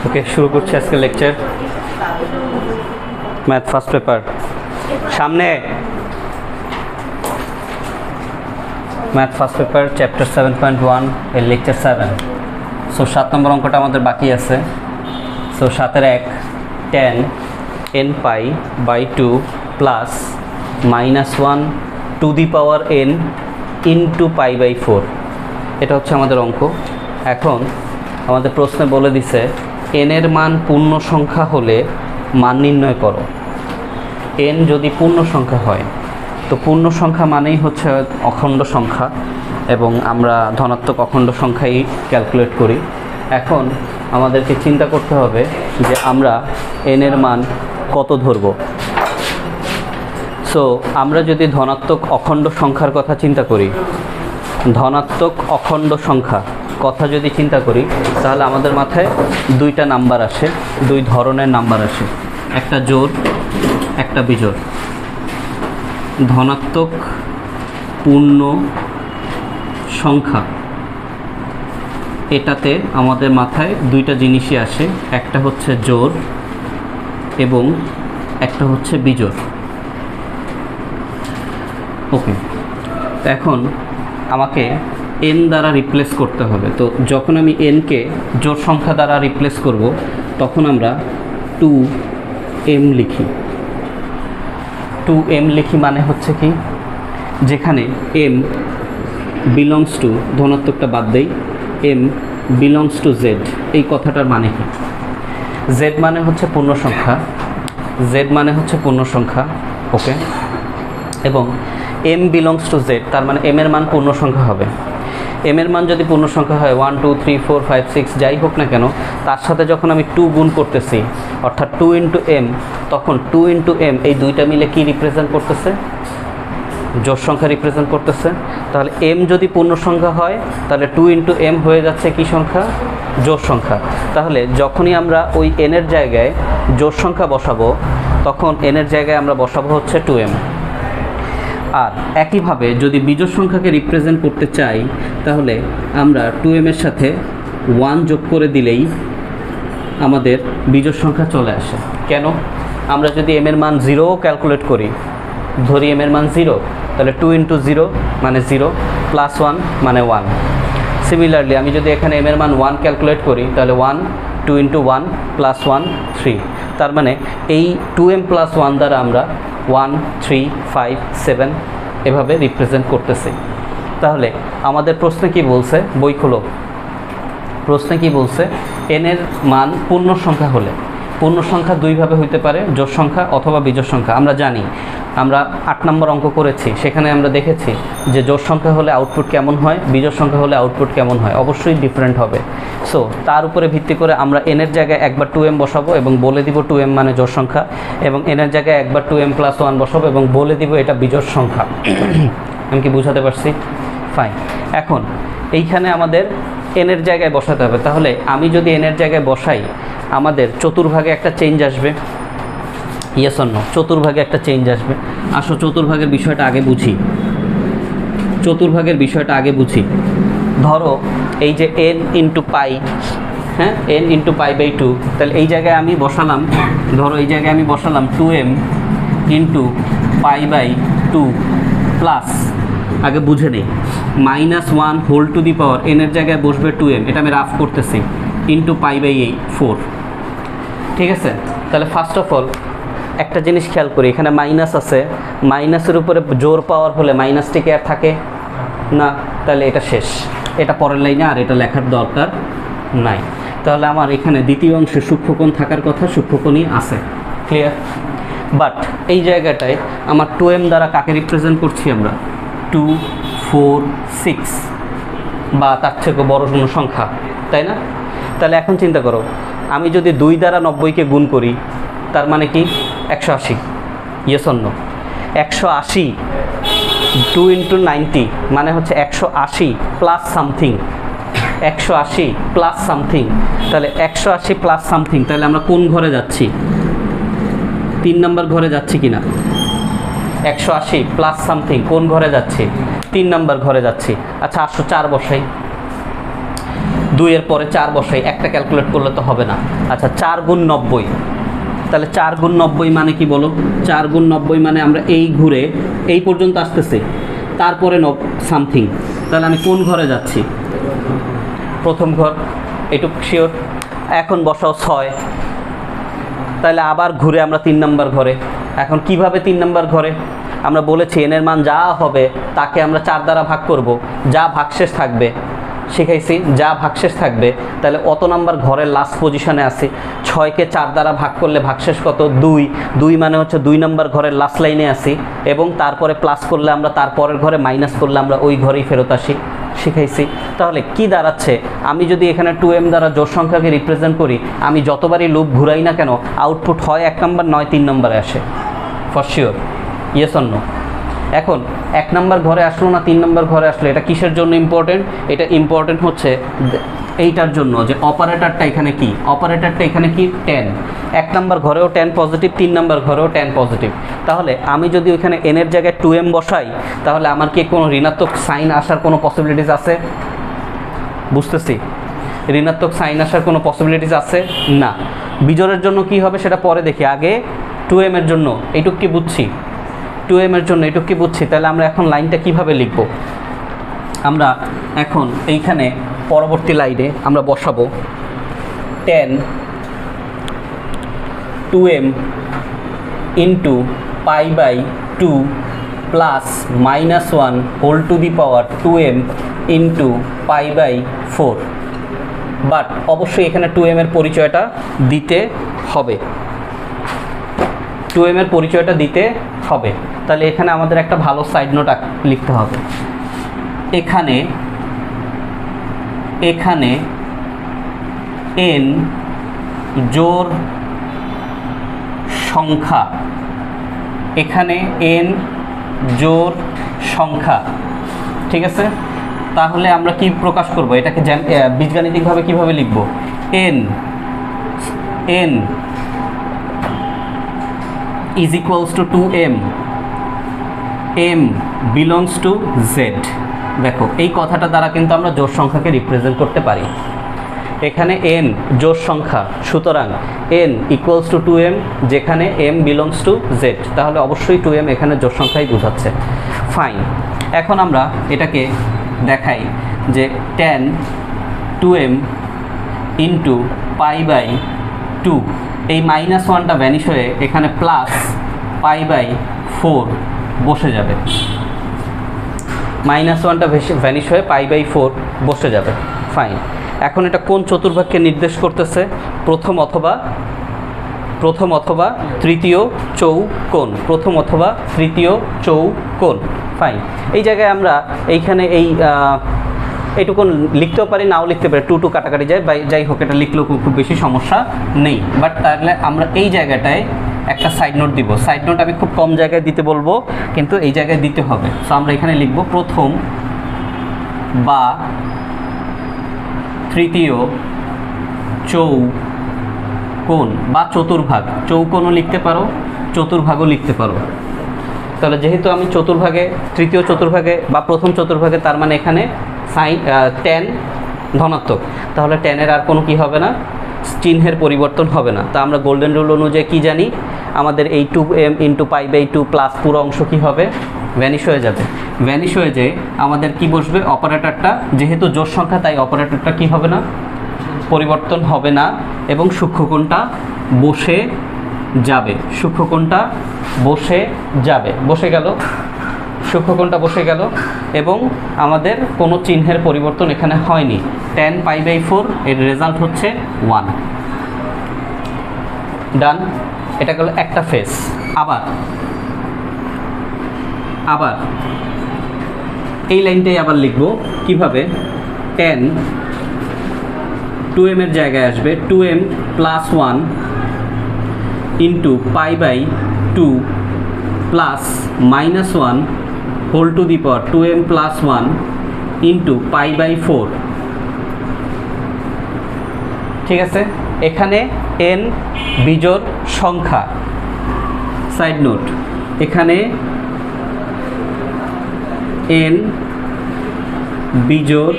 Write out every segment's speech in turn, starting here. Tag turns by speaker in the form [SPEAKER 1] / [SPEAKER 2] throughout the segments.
[SPEAKER 1] ওকে, শুরু করছি আজকে লেকচার। ম্যাথ ফার্স্ট পেপার সামনে, ম্যাথ ফার্স্ট পেপার চ্যাপ্টার 7.1 এর লেকচার 7। সো 7 নম্বর অঙ্কটা আমাদের বাকি আছে। সো 7-এর 1 10 n pi by 2 plus -1 to the power n into pi by 4, এটা হচ্ছে আমাদের অঙ্ক। এখন আমাদের প্রশ্নে বলে দিছে n এর মান পূর্ণ সংখ্যা হলে মান নির্ণয় করো। n যদি পূর্ণ সংখ্যা হয় তো পূর্ণ সংখ্যা মানেই হচ্ছে অখণ্ড সংখ্যা, এবং আমরা ধনাত্মক অখণ্ড সংখ্যাই ক্যালকুলেট করি। এখন আমাদেরকে চিন্তা করতে হবে যে আমরা n এর মান কত ধরব। সো আমরা যদি ধনাত্মক অখণ্ড সংখ্যার কথা চিন্তা করি, ধনাত্মক অখণ্ড সংখ্যা কথা যদি চিন্তা করি, তাহলে আমাদের মাথায় দুইটা নাম্বার আসে, দুই ধরনের নাম্বার আসে, একটা জোড় একটা বিজোড়। ধনাত্মক পূর্ণ সংখ্যা এটাতে আমাদের মাথায় দুইটা জিনিসই আসে, একটা হচ্ছে জোড় এবং একটা হচ্ছে বিজোড়। ওকে, এখন আমাকে n দ্বারা রিপ্লেস করতে হবে। তো যখন আমি n কে জোড় সংখ্যা দ্বারা রিপ্লেস করব, তখন আমরা 2m লিখি। 2m লিখি মানে হচ্ছে কি, যেখানে m বিলংস টু, ধনাত্মকটা বাদ দেই, m বিলংস টু z, এই কথাটার মানে কি? z মানে হচ্ছে পূর্ণ সংখ্যা, z মানে হচ্ছে পূর্ণ সংখ্যা। ওকে, এবং m বিলংস টু z, তার মানে m এর মান পূর্ণ সংখ্যা হবে। m এর মান যদি পূর্ণ সংখ্যা হয় 1 2 3 4 5 6 যাই হোক না কেন, তার সাথে যখন আমি 2 গুণ করতেছি, অর্থাৎ 2 ইন্টু m, তখন 2 ইন্টু m এই দুইটা মিলে কি রিপ্রেজেন্ট করতেছে? জোড় সংখ্যা রিপ্রেজেন্ট করতেছে। তাহলে m যদি পূর্ণ সংখ্যা হয় তাহলে 2 ইন্টু m হয়ে যাচ্ছে কি সংখ্যা? জোড় সংখ্যা। তাহলে যখনই আমরা ওই n এর জায়গায় জোড় সংখ্যা বসাবো, তখন n এর জায়গায় আমরা বসাবো হচ্ছে 2m। আর একইভাবে যদি বিজোড় সংখ্যাকে রিপ্রেজেন্ট করতে চাই, তাহলে আমরা 2m এর সাথে 1 যোগ করে দিলেই আমাদের বিজোড় সংখ্যা চলে আসে। কেন? আমরা যদি m এর মান 0 ক্যালকুলেট করি, ধরি m এর মান 0, তাহলে 2 ইন্টু 0 মানে 0, প্লাস 1 মানে 1। সিমিলারলি আমি যদি এখানে m এর মান 1 ক্যালকুলেট করি, তাহলে 1, 2 ইন্টু 1 প্লাস 1 3। তার মানে এই 2m প্লাস 1 দ্বারা আমরা 1 3 5 7 এভাবে রিপ্রেজেন্ট করতেছি। তাহলে আমাদের প্রশ্নে কি বলছে? বই খোলো। প্রশ্নে কি বলছে? n এর মান পূর্ণ সংখ্যা হলে, পূর্ণ সংখ্যা দুইভাবে হইতে পারে, জোড় সংখ্যা অথবা বিজোড় সংখ্যা। আমরা জানি, আমরা 8 নম্বর অঙ্ক করেছি, সেখানে আমরা দেখেছি যে জোড় সংখ্যা হলে আউটপুট কেমন হয়, বিজোড় সংখ্যা হলে আউটপুট কেমন হয়, অবশ্যই ডিফারেন্ট হবে। সো তার উপরে ভিত্তি করে আমরা n এর জায়গায় একবার 2m বসাবো এবং বলে দিব 2m মানে জোড় সংখ্যা, এবং n এর জায়গায় একবার 2m প্লাস 1 বসাবো এবং বলে দিব এটা বিজোড় সংখ্যা। আমি কি বুঝাতে পারছি? ফাইন। এখন এইখানে আমাদের n এর জায়গায় বসাতে হবে। তাহলে আমি যদি n এর জায়গায় বসাই, আমাদের চতুর্ভাগে একটা চেঞ্জ আসবে। Yes or no? চতুর্ভাগে একটা চেঞ্জ আসবে। আসো চতুর্ভাগের বিষয়টা আগে বুঝি। চতুর্ভাগের বিষয়টা আগে বুঝি। ধরো এই যে n ইন্টু পাই, হ্যাঁ, n ইন্টু পাই বাই 2, তাহলে এই জায়গায় আমি বসালাম, ধরো এই জায়গায় আমি বসালাম 2m into pi by 2 plus, আগে বুঝে নেই, -1 whole to the power n এর জায়গায় বসবে 2m, এটা আমি রাফ করতেছি, ইন্টু পাই বাই 4। ঠিক আছে? তাহলে ফার্স্ট অফ অল একটা জিনিস খেয়াল করি, এখানে মাইনাস আছে, মাইনাসের উপরে জোর পাওয়ার হলে মাইনাসটি কি আর থাকে না? তাহলে এটা শেষ, এটা পরের লাইনে আর এটা লেখার দরকার নাই। তাহলে আমার এখানে দ্বিতীয় অংশে সূক্ষ্মকোণ থাকার কথা, সূক্ষ্মকোণই আছে। ক্লিয়ার? বাট এই জায়গাটায় আমার 2m দ্বারা কাকে রিপ্রেজেন্ট করছি আমরা? 2 4 6 বা তার থেকে বড় কোনো সংখ্যা, তাই না? তাহলে এখন চিন্তা করো, আমি যদি 2 দ্বারা 90কে গুণ করি, তার মানে কি? 180। Yes or no? 180 2 ইন্টু 90 মানে হচ্ছে 180 প্লাস সামথিং, 180 প্লাস সামথিং। তাহলে 180 প্লাস সামথিং, তাহলে আমরা কোন ঘরে যাচ্ছি? 3 নম্বর ঘরে যাচ্ছি কিনা? 180 প্লাস সামথিং কোন ঘরে যাচ্ছি? 3 নম্বর ঘরে যাচ্ছি। আচ্ছা আসো 4 বসাই। 2 এর পরে 4 বসাই, একটা ক্যালকুলেট করলে তো হবে না। আচ্ছা 4 গুণ 90, তাহলে 4 গুণ 90 মানে কি বলো? 4 গুণ 90 মানে আমরা এই ঘুরে এই পর্যন্ত আসতেছি, তারপরে সামথিং। তাহলে আমি কোন ঘরে যাচ্ছি? প্রথম ঘর, এটুকু শিওর। এখন বসাও 6, তাহলে আবার ঘুরে আমরা 3 নম্বর ঘরে। এখন কিভাবে 3 নম্বর ঘরে? আমরা বলেছি n এর মান যা হবে তাকে আমরা 4 দ্বারা ভাগ করব, যা ভাগশেষ থাকবে শিখাইছি, যা ভাগশেষ থাকবে। তাহলে অত নাম্বার ঘরের লাস্ট পজিশনে আছে, 6কে 4 দ্বারা ভাগ করলে ভাগশেষ কত? 2। 2 মানে হচ্ছে 2 নম্বর ঘরের লাস্ট লাইনে আসি, এবং তারপরে প্লাস করলে আমরা তারপরের ঘরে, মাইনাস করলে আমরা ওই ঘরেই ফেরত আসি, শিখাইছি। তাহলে কি দাঁড়াচ্ছে? আমি যদি এখানে 2m দ্বারা জোড় সংখ্যাকে রিপ্রেজেন্ট করি, আমি যতবারই লুপ ঘুরাই না কেন আউটপুট হয় 1 নম্বর, নয় 3 নম্বরে আসে, for sure. Yes or no? এখন 1 নম্বর ঘরে আসলো না 3 নম্বর ঘরে আসলো, এটা কিসের জন্য ইম্পর্টেন্ট? এটা ইম্পর্টেন্ট হচ্ছে এইটার জন্য যে অপারেটরটা এখানে কি, অপারেটরটা এখানে কি 10। 1 নম্বর ঘরেও 10 পজিটিভ, 3 নম্বর ঘরেও 10 পজিটিভ। তাহলে আমি যদি ওইখানে n এর জায়গায় 2m বসাই, তাহলে আমার কি কোনো ঋণাত্মক সাইন আসার কোনো পসিবিলিটিস আছে? বুঝতেছি, ঋণাত্মক সাইন আসার কোনো পসিবিলিটিস আছে না। বিজোড়ের জন্য কি হবে সেটা পরে দেখি, আগে 2m এর জন্য এইটুক কি বুঝছি, 2m এর জন্য এইটুক কি বুঝছি। তাহলে আমরা এখন লাইনটা কিভাবে লিখব? আমরা এখন এইখানে পরবর্তী লাইনে আমরা বসাবো 10 2m into pi by 2 plus minus 1 whole to the power 2m into pi by 4। But অবশ্যই এখানে 2m এর পরিচয়টা দিতে হবে, 2m এর পরিচয়টা দিতে হবে। তাহলে এখানে আমাদের একটা ভালো সাইড নোট লিখতে হবে। এখানে এখানে n জোড় সংখ্যা, এখানে n জোড় সংখ্যা, ঠিক আছে? তাহলে আমরা কি প্রকাশ করব এটাকে? বীজগাণিতিকভাবে কিভাবে লিখব? n is equals to 2m, m belongs to z। দেখো এই কথাটা দ্বারা কিন্তু আমরা জোড় সংখ্যাকে রিপ্রেজেন্ট করতে পারি। এখানে n জোড় সংখ্যা, সুতরাং n equals to 2m, যেখানে m belongs to z, তাহলে অবশ্যই 2m এখানে জোড় সংখ্যাই বোঝাচ্ছে। ফাইন, এখন আমরা এটাকে দেখাই যে tan 2m into pi by 2, এই মাইনাস 1টা ভ্যানিশ হয়ে এখানে প্লাস পাই বাই 4 বসে যাবে, মাইনাস 1টা ভ্যানিশ হয়ে পাই বাই 4 বসে যাবে। ফাইন, এখন এটা কোন চতুর্ভাগকে নির্দেশ করতেছে? প্রথম অথবা তৃতীয় চৌকোণ, প্রথম অথবা তৃতীয় চৌকোণ। ফাইন, এই জায়গায় আমরা এইখানে এইটুকুন লিখতেও পারি, নাও লিখতে পারি, 2 কাটাকাটি যায়, যাই হোক এটা লিখলেও খুব বেশি সমস্যা নেই। বাট তাহলে আমরা এই জায়গাটায় একটা সাইড নোট দিব। সাইড নোট আমি খুব কম জায়গায় দিতে বলবো, কিন্তু এই জায়গায় দিতে হবে। সো আমরা এখানে লিখব প্রথম বা তৃতীয় চৌকোণ বা চতুর্ভাগ, চৌকোণও লিখতে পারো, চতুর্ভাগও লিখতে পারো। তাহলে যেহেতু আমি চতুর্ভাগে, তৃতীয় চতুর্ভাগে বা প্রথম চতুর্ভাগে, তার মানে এখানে সাইন tan ধনাত্মক, তাহলে tan এর আর কোনো কি হবে না, চিহ্নের পরিবর্তন হবে না। তা আমরা গোল্ডেন রুল অনুযায়ী কি জানি, আমাদের এই 2m into pi by 2 plus পুরো অংশ কি হবে, ভ্যানিশ হয়ে যাবে। ভ্যানিশ হয়ে যায় আমাদের কি বসবে, অপারেটরটা, যেহেতু জোড় সংখ্যা তাই অপারেটরটা কি হবে না, পরিবর্তন হবে না, এবং সূক্ষ্মকোণটা বসে যাবে, সূক্ষ্মকোণটা বসে যাবে, বসে গেল, সূক্ষ্মকোণটা বসে গেল, এবং আমাদের কোনো চিহ্নের পরিবর্তন এখানে হয়নি। tan পাই বাই 4 এর রেজাল্ট হচ্ছে 1। ডান, এটা গেল একটা ফেজ। আবার এই লাইনটাই আবার লিখব কিভাবে, tan 2m এর জায়গায় আসবে 2m plus 1 into pi by 2 plus minus 1 whole to the power 2m plus 1 into pi by 4। ঠিক আছে, এখানে n বিজোড় সংখ্যা। সাইড নোট, এখানে n বিজোড়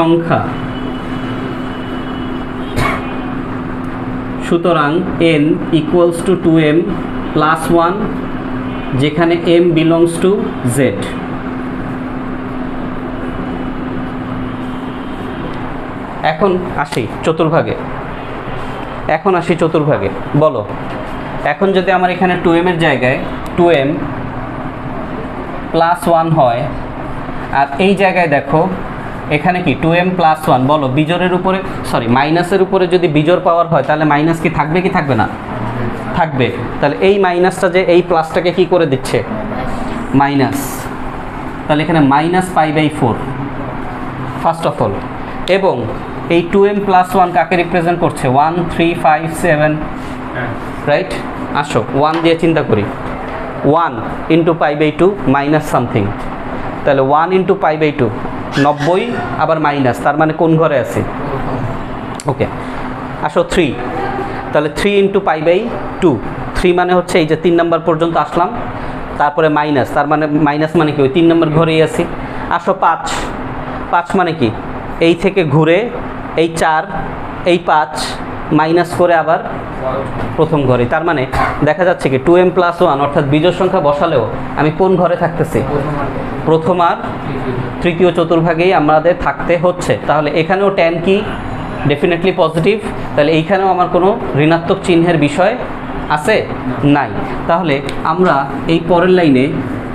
[SPEAKER 1] সংখ্যা, সুতরাং n equals to 2m plus 1, যেখানে m বিলংস টু z। এখন আসি চতুর্ভাগে, বলো এখন যদি আমার এখানে 2m এর জায়গায় 2m প্লাস 1 হয়, আর এই জায়গায় দেখো এখানে কি 2m প্লাস 1, বলো বিজোড়ের উপরে মাইনাসের উপরে যদি বিজোড় পাওয়ার হয় তাহলে মাইনাস কি থাকবে কি থাকবে না? থাকবে। তাহলে এই মাইনাসটা যে এই প্লাসটাকে কি করে দিচ্ছে? মাইনাস। তাহলে এখানে -π/4 ফার্স্ট অফ অল। এবং এই 2m প্লাস 1 কাকে রিপ্রেজেন্ট করছে? 1 3 5 7, রাইট? আসো 1 দিয়ে চিন্তা করি। 1 ইন্টু π/2 মাইনাস সামথিং, তাহলে 1 ইন্টু π/2 90, আবার মাইনাস, তার মানে কোন ঘরে আছে? ওকে, আসো 3, তাহলে 3 ইন্টু π/2, 3 মানে হচ্ছে এই যে 3 নাম্বার পর্যন্ত আসলাম, তারপরে মাইনাস, তার মানে মাইনাস মানে কি ওই 3 নাম্বার ঘরেই আছি। আসো 5 মানে কি এই থেকে ঘুরে এই 4 এই 5 মাইনাস করে আবার প্রথম ঘরে, তার মানে দেখা যাচ্ছে কি 2m প্লাস 1 অর্থাৎ বিজোড় সংখ্যা বসালেও আমি কোন ঘরে থাকতেছি? প্রথম আর তৃতীয় চতুর্ভাগেই আমাদের থাকতে হচ্ছে। তাহলে এখানেও tan কি ডেফিনেটলি পজিটিভ, তাহলে এইখানেও আমার কোনো ঋণাত্মক চিহ্নের বিষয় আছে নাই। তাহলে আমরা এই পরের লাইনে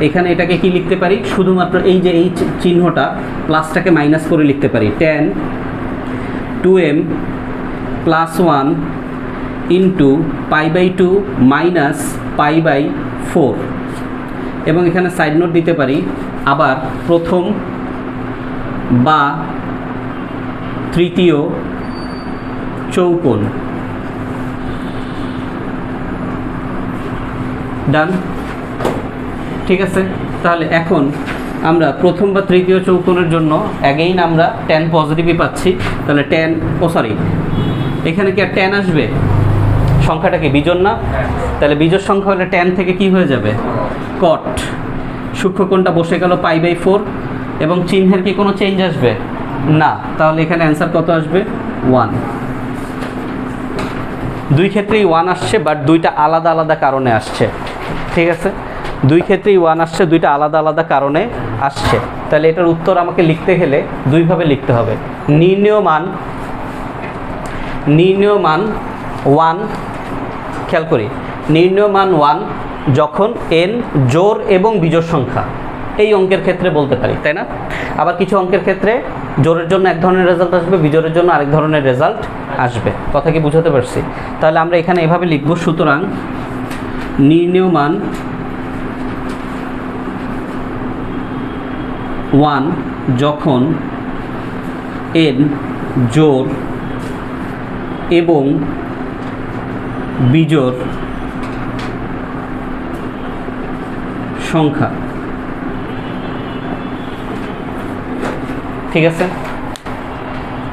[SPEAKER 1] এখানে এটাকে কি লিখতে পারি? শুধুমাত্র এই যে এই চিহ্নটা প্লাসটাকে মাইনাস করে লিখতে পারি, tan 2m plus 1 into π/2 minus π/4, এবং এখানে সাইড নোট দিতে পারি আবার প্রথম বা তৃতীয় চৌকোণ। ডান, ঠিক আছে। তাহলে এখন আমরা প্রথম বা তৃতীয় চৌকোণের জন্য অ্যাগেইন আমরা tan পজিটিভই পাচ্ছি। তাহলে tan এখানে কি আর tan আসবে? সংখ্যাটা কি বিজোড় না? তাহলে বিজোড় সংখ্যা হলে tan থেকে কি হয়ে যাবে? cot। সূক্ষ্মকোণটা বসে গেল π/4, এবং চিহ্নের কি কোনো চেঞ্জ আসবে না? তাহলে এখানে অ্যান্সার কত আসবে? 1। দুই ক্ষেত্রেই 1 আসছে, বাট দুইটা আলাদা আলাদা কারণে আসছে, ঠিক আছে? দুই ক্ষেত্রেই 1 আসছে, দুইটা আলাদা আলাদা কারণে আসছে। তাহলে এটার উত্তর আমাকে লিখতে গেলে দুইভাবে লিখতে হবে। নির্ণেয় মান 1, খেয়াল করি, নির্ণেয় মান 1 যখন n জোড় এবং বিজোড় সংখ্যা, এই অঙ্কের ক্ষেত্রে বলতে পারি, তাই না? আবার কিছু অঙ্কের ক্ষেত্রে জোড়ের জন্য এক ধরনের রেজাল্ট আসবে, বিজোড়ের জন্য আরেক ধরনের রেজাল্ট আসবে। কথা কি বুঝাতে পারছি? তাহলে আমরা এখানে এভাবে লিখব, সুতরাং নির্ণেয় মান 1 যখন n জোড় এবং বিজোড় সংখ্যা, ঠিক আছে?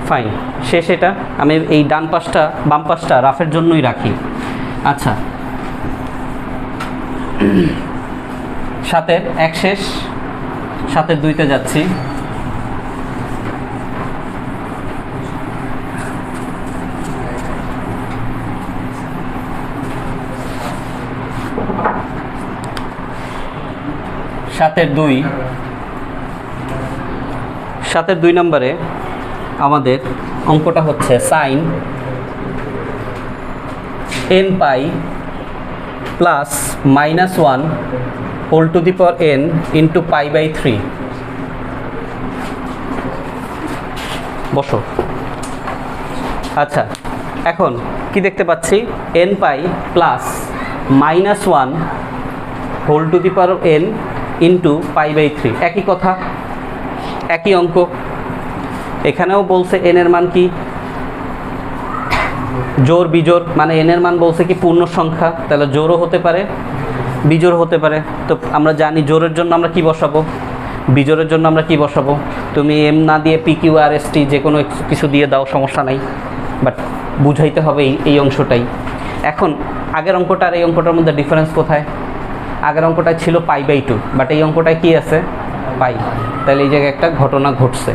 [SPEAKER 1] ফাইন, শেষ। এটা আমি এই ডান পাশটা বাম পাশটা রাফের জন্যই রাখি। আচ্ছা, 7-এর 1 শেষ, 7-এর 2-তে যাচ্ছি। সাতের 2 নম্বরে আমাদের অঙ্কটা হচ্ছে sin nπ plus -1 whole to the power n into π/3। বসো। আচ্ছা, এখন কি দেখতে পাচ্ছি? nπ plus -1 whole to the power n into π/3, একই কথা, একই অঙ্ক। এখানেও বলছে n এর মান কি জোড় বিজোড়, মানে n এর মান বলছে কি পূর্ণ সংখ্যা, তাহলে জোড়ও হতে পারে বিজোড় হতে পারে। তো আমরা জানি জোড়ের জন্য আমরা কি বসাবো, বিজোড়ের জন্য আমরা কি বসাবো। তুমি m না দিয়ে PQRST যে কোনো কিছু দিয়ে দাও, সমস্যা নাই, বাট বুঝাইতে হবে এই অংশটাই। এখন আগের অঙ্কটা আর এই অঙ্কটার মধ্যে ডিফারেন্স কোথায়? আগের অঙ্কটায় ছিল π/2, বাট এই অঙ্কটায় কি আছে? পাই। তাহলে এই জায়গায় একটা ঘটনা ঘটছে।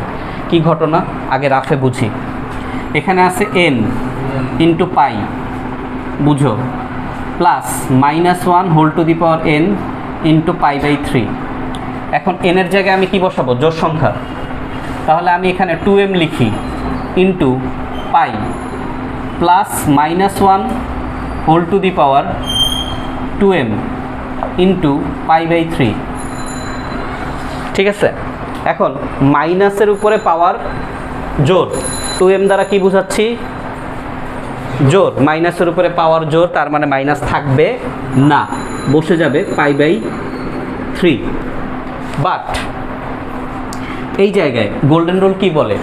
[SPEAKER 1] কি ঘটনা আগে রাফে বুঝি। এখানে আছে n ইন্টু পাই, বুঝো, plus -1 whole to the power n into π/3। এখন n এর জায়গায় আমি কি বসাবো? জোড় সংখ্যা। তাহলে আমি এখানে 2m লিখি into pi plus -1 whole to the power 2m into π/3। ঠিক আছে, এখন মাইনাসের উপরে পাওয়ার জোর, 2m দ্বারা কি বোঝাচ্ছি? জোর। মাইনাসের উপরে পাওয়ার জোর, তার মানে মাইনাস থাকবে না, বসে যাবে π/3। বাট এই জায়গায় গোল্ডেন রুল কি বলে?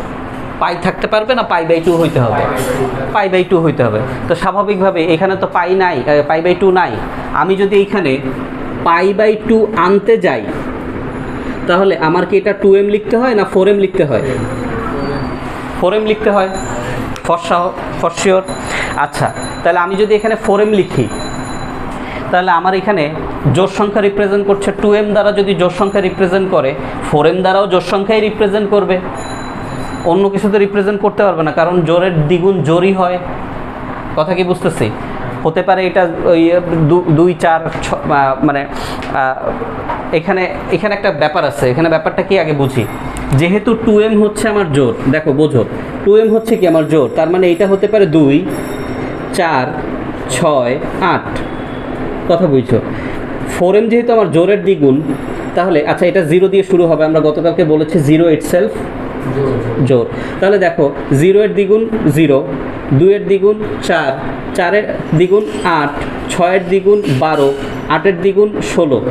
[SPEAKER 1] পাই থাকতে পারবে না, π/2 হইতে হবে, π/2 হইতে হবে। তো স্বাভাবিকভাবে এখানে তো পাই নাই, π/2 নাই। আমি যদি এইখানে π/2 আনতে যাই তাহলে আমার কি এটা 2m লিখতে হয় না 4m লিখতে হয়? 4m লিখতে হয়, ফর শিওর। আচ্ছা, তাহলে আমি যদি এখানে 4m লিখি তাহলে আমার এখানে জোড় সংখ্যা রিপ্রেজেন্ট করছে 2m দ্বারা। যদি জোড় সংখ্যা রিপ্রেজেন্ট করে 4m দ্বারাও জোড় সংখ্যাই রিপ্রেজেন্ট করবে, অন্য কিছু তো রিপ্রেজেন্ট করতে পারবে না, কারণ জোরের দ্বিগুণ জোরই হয়। কথা কি বুঝতেছি? হতে পারে এটা ওই 2 4 মানে এখানে একটা ব্যাপার আছে। এখানে ব্যাপারটা কি আগে বুঝি। যেহেতু 2m হচ্ছে আমার জোর, দেখো বোঝো, 2m হচ্ছে কি আমার জোর, তার মানে এটা হতে পারে 2 4 6 8। কথা বুঝছো? 4m যেহেতু আমার জোরের দ্বিগুণ, তাহলে আচ্ছা এটা 0 দিয়ে শুরু হবে। আমরা গতকালকে বলেছি 0 ইটসেলফ জোর। তাহলে দেখো 0 এর দ্বিগুণ 0, 2 এর দ্বিগুণ 4, 4 এর দ্বিগুণ 8, 6 এর দ্বিগুণ 12, 8 এর দ্বিগুণ 16।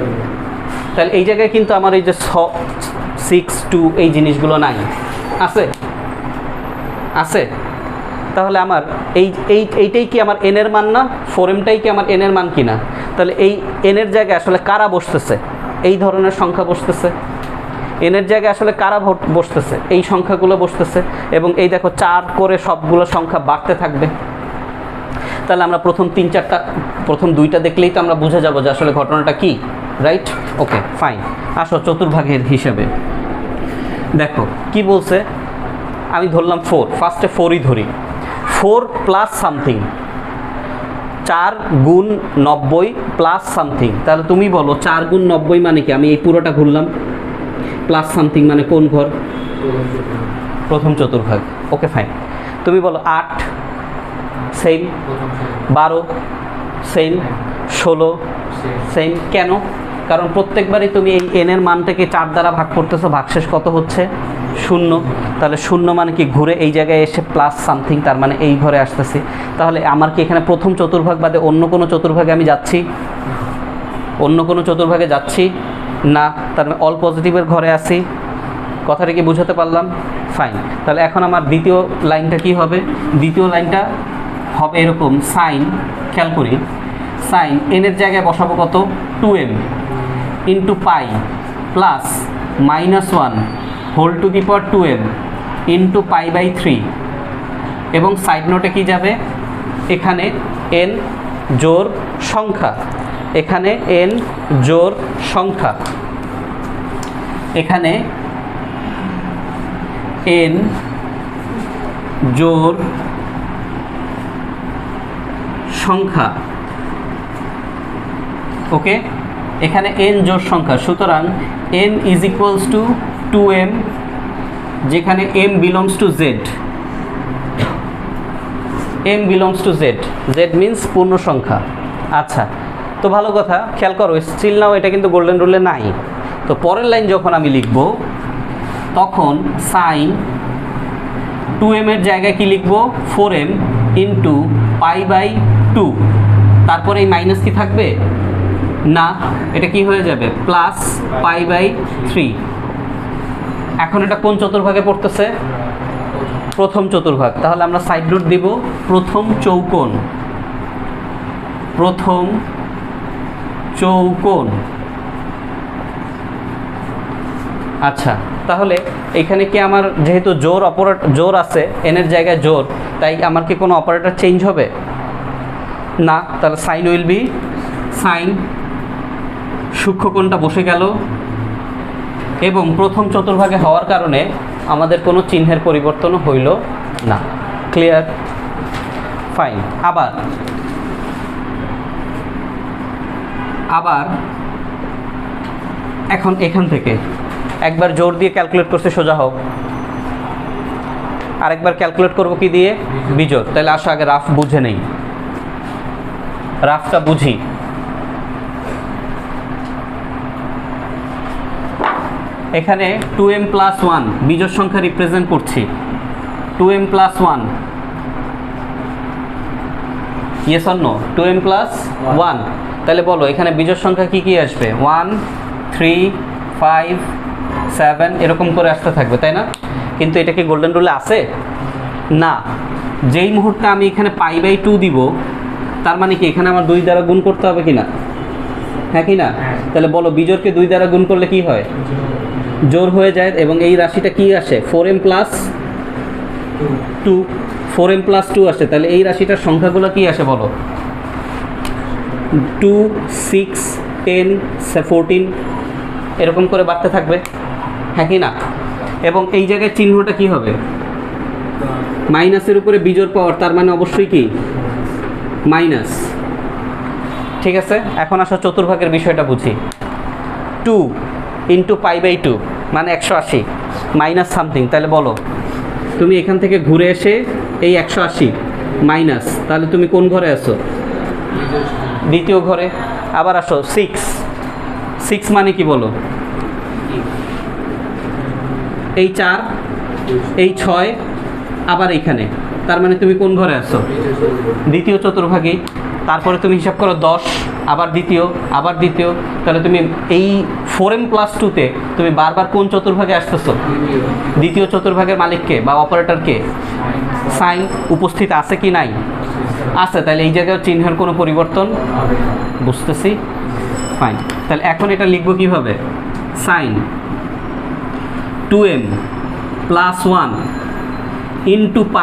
[SPEAKER 1] তাহলে এই জায়গায় কিন্তু আমার এই যে 6 2 এই জিনিসগুলো নাই, আছে আছে। তাহলে আমার এইটাই কি আমার n এর মান না? 4mটাই কি আমার n এর মান কিনা? তাহলে এই n এর জায়গায় আসলে কারা বসতেছে? এই ধরনের সংখ্যা বসতেছে। n এর জায়গায় আসলে কারা বসতেছে? এই সংখ্যাগুলো বসতেছে। এবং এই দেখো 4 করে সবগুলো সংখ্যা বাড়তে থাকবে। তাহলে আমরা প্রথম 2টা দেখলেই তো আমরা বুঝে যাব যে আসলে ঘটনাটা কি, রাইট? Okay fine. আসো চতুর্ভাগের হিসাবে দেখো কি বলছে। আমি ধরলাম 4, ফার্স্টে 4ই ধরি। 4 প্লাস সামথিং, 4 গুণ 90 প্লাস সামথিং। তাহলে তুমি বলো 4 গুণ 90 মানে কি? আমি এই পুরোটা ঘুরলাম, প্লাস সামথিং মানে কোন ঘর? প্রথম চতুর্ভাগ। Okay fine. তুমি বলো 8 সেম, 12 সেম, 16 সেম। কেন? কারণ প্রত্যেকবারই তুমি এই n এর মানটাকে 4 দ্বারা ভাগ করতেছো, ভাগশেষ কত হচ্ছে? 0। তাহলে 0 মানে কি? ঘুরে এই জায়গায় এসে প্লাস সামথিং, তার মানে এই ঘরে আসতেছি। তাহলে আমার কি এখানে প্রথম চতুর্ভাগ বাদে অন্য কোনো চতুর্ভাগে আমি যাচ্ছি? অন্য কোনো চতুর্ভাগে যাচ্ছি না, তার মানে অল পজিটিভের ঘরে আসি। কথাটা কি বুঝাতে পারলাম? ফাইন। তাহলে এখন আমার দ্বিতীয় লাইনটা কি হবে? দ্বিতীয় লাইনটা হবে এরকম, সাইন, খেয়াল করি, সাইন n এর জায়গায় বসাবো কত? 2m into pi plus -1 whole to the power 2m into π/3। এবং সাইড নোটে কি যাবে? এখানে n জোড় সংখ্যা, এখানে n জোড় সংখ্যা, এখানে n জোড় সংখ্যা। ওকে, এখানে n জোড় সংখ্যা, সুতরাং n is equals to 2m, যেখানে m belongs to z। m belongs to z, z means পূর্ণ সংখ্যা। আচ্ছা, তো ভালো কথা, খেয়াল করো, স্টিল নাও এটা কিন্তু গোল্ডেন রুলে নাই। তো পরের লাইন যখন আমি লিখব তখন সাইন 2m এর জায়গায় কি লিখব? 4m into π/2। তারপরে এই মাইনাস কি থাকবে? না, এটা কি হয়ে যাবে? প্লাস π/3। এখন এটা কোন চতুর্ভাগে পড়তেছে? প্রথম চতুর্ভাগ। তাহলে আমরা সাইড নোট দিব প্রথম চৌকোণ, প্রথম চৌকোণ। আচ্ছা, তাহলে এখানে কি আমার যেহেতু জোর আছে n এর জায়গায় জোর, তাই আমার কি কোনো অপারেটর চেঞ্জ হবে না? তাহলে সাইন উইল বি সাইন, সূক্ষ্মকোণটা বসে গেল। এবং প্রথম চতুর্ভাগে হওয়ার কারণে আমাদের কোনো চিহ্নের পরিবর্তনও হইল না। ক্লিয়ার? ফাইন। আবার এখন এখান থেকে একবার জোর দিয়ে ক্যালকুলেট করতে সোজা হোক, আরেকবার ক্যালকুলেট করব কি দিয়ে? বিজোড়। তাহলে আসো আগে রাফ বুঝে নেই, রাফটা বুঝি। এখানে 2m + 1 বিজোড় সংখ্যা রিপ্রেজেন্ট করছি। 2m + 1, yes or no? 2m + 1। তাহলে বলো এখানে বিজোড় সংখ্যা কি কি আসবে? 1, 3, 5, 7 এরকম করে আসতে থাকবে, তাই না? কিন্তু এটা কি গোল্ডেন রুলে আছে? না। যেই মুহূর্তে আমি এখানে π/2 দিব, তার মানে কি এখানে আমার 2 দ্বারা গুণ করতে হবে কিনা? হ্যাঁ কি না? তাহলে বলো বিজোড়কে 2 দ্বারা গুণ করলে কি হয়? জোড় হয়ে যায়। এবং এই রাশিটা কি আসে? 4m + 2, 4m + 2 আসে। তাহলে এই রাশিটার সংখ্যাগুলো কি আসে বলো? 2, 6, 10, 14 এরকম করে বাড়তে থাকবে, হ্যাঁ কি না? এবং এই জায়গায় চিহ্নটা কি হবে? মাইনাসের উপরে বিজোড় পাওয়ার, তার মানে অবশ্যই কি মাইনাস। ঠিক আছে, এখন আসো চতুর্ভাগের বিষয়টা বুঝি। 2 × π/2 মানে 180 মাইনাস সামথিং। তাহলে বলো তুমি এখান থেকে ঘুরে এসে এই 180 মাইনাস, তাহলে তুমি কোন ঘরে আছো? দ্বিতীয় ঘরে। আবার আসো 6 মানে কি বলো? এই 4, এই 6, আবার এইখানে, তার মানে তুমি কোন ঘরে আছো? দ্বিতীয় চতুর্ভাগী। তারপরে তুমি হিসাব করো 10, আবার দ্বিতীয়, আবার দ্বিতীয়। তাহলে তুমি এই 4m + 2-তে তুমি বারবার কোন চতুর্ভাগে আসতেছো? দ্বিতীয় চতুর্ভাগের মালিককে বা অপারেটরকে? সাইন উপস্থিত আছে কি নাই? আছে। তাহলে এই জায়গায় চিহ্নের কোনো পরিবর্তন বুঝতেছি। ফাইন। তাহলে এখন এটা লিখবো কিভাবে? Sine 2m + 1 × π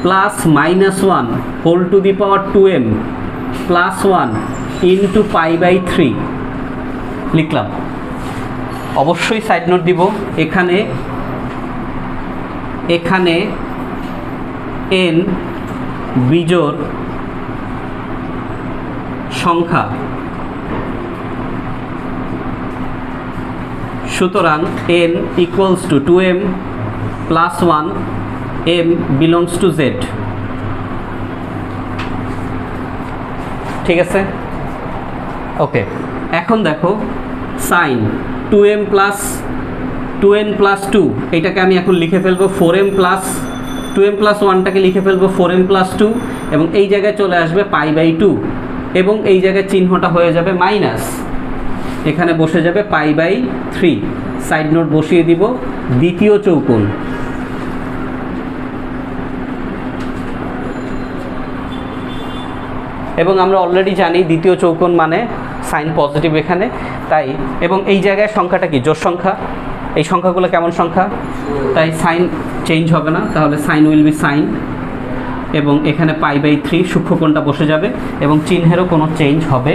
[SPEAKER 1] + -1 whole to the power 2m + 1 × π/3 লিখলাম। অবশ্যই সাইড নোট দিব। এখানে n বিজোড় সংখ্যা, সুতরাং n = 2m + 1, m belongs to z। ঠিক আছে, ওকে। এখন দেখো সাইন 2n + 2 এটাকে আমি এখন লিখে ফেলবো 4m + 2m + 1টাকে লিখে ফেলবো 4m + 2, এবং এই জায়গায় চলে আসবে π/2, এবং এই জায়গায় চিহ্নটা হয়ে যাবে মাইনাস, এখানে বসে যাবে π/3। সাইড নোট বসিয়ে দিব। দ্বিতীয় চৌকোণ, এবং আমরা অলরেডি জানি দ্বিতীয় চৌকোণ মানে সাইন পজিটিভ এখানে, তাই। এবং এই জায়গায় সংখ্যাটা কি? জোড় সংখ্যা। এই সংখ্যাগুলো কেমন সংখ্যা? তাই সাইন চেঞ্জ হবে না, তাহলে সাইন উইল বি সাইন, এবং এখানে π/3 সূক্ষ্মকোণটা বসে যাবে, এবং চিহ্নেরও কোনো চেঞ্জ হবে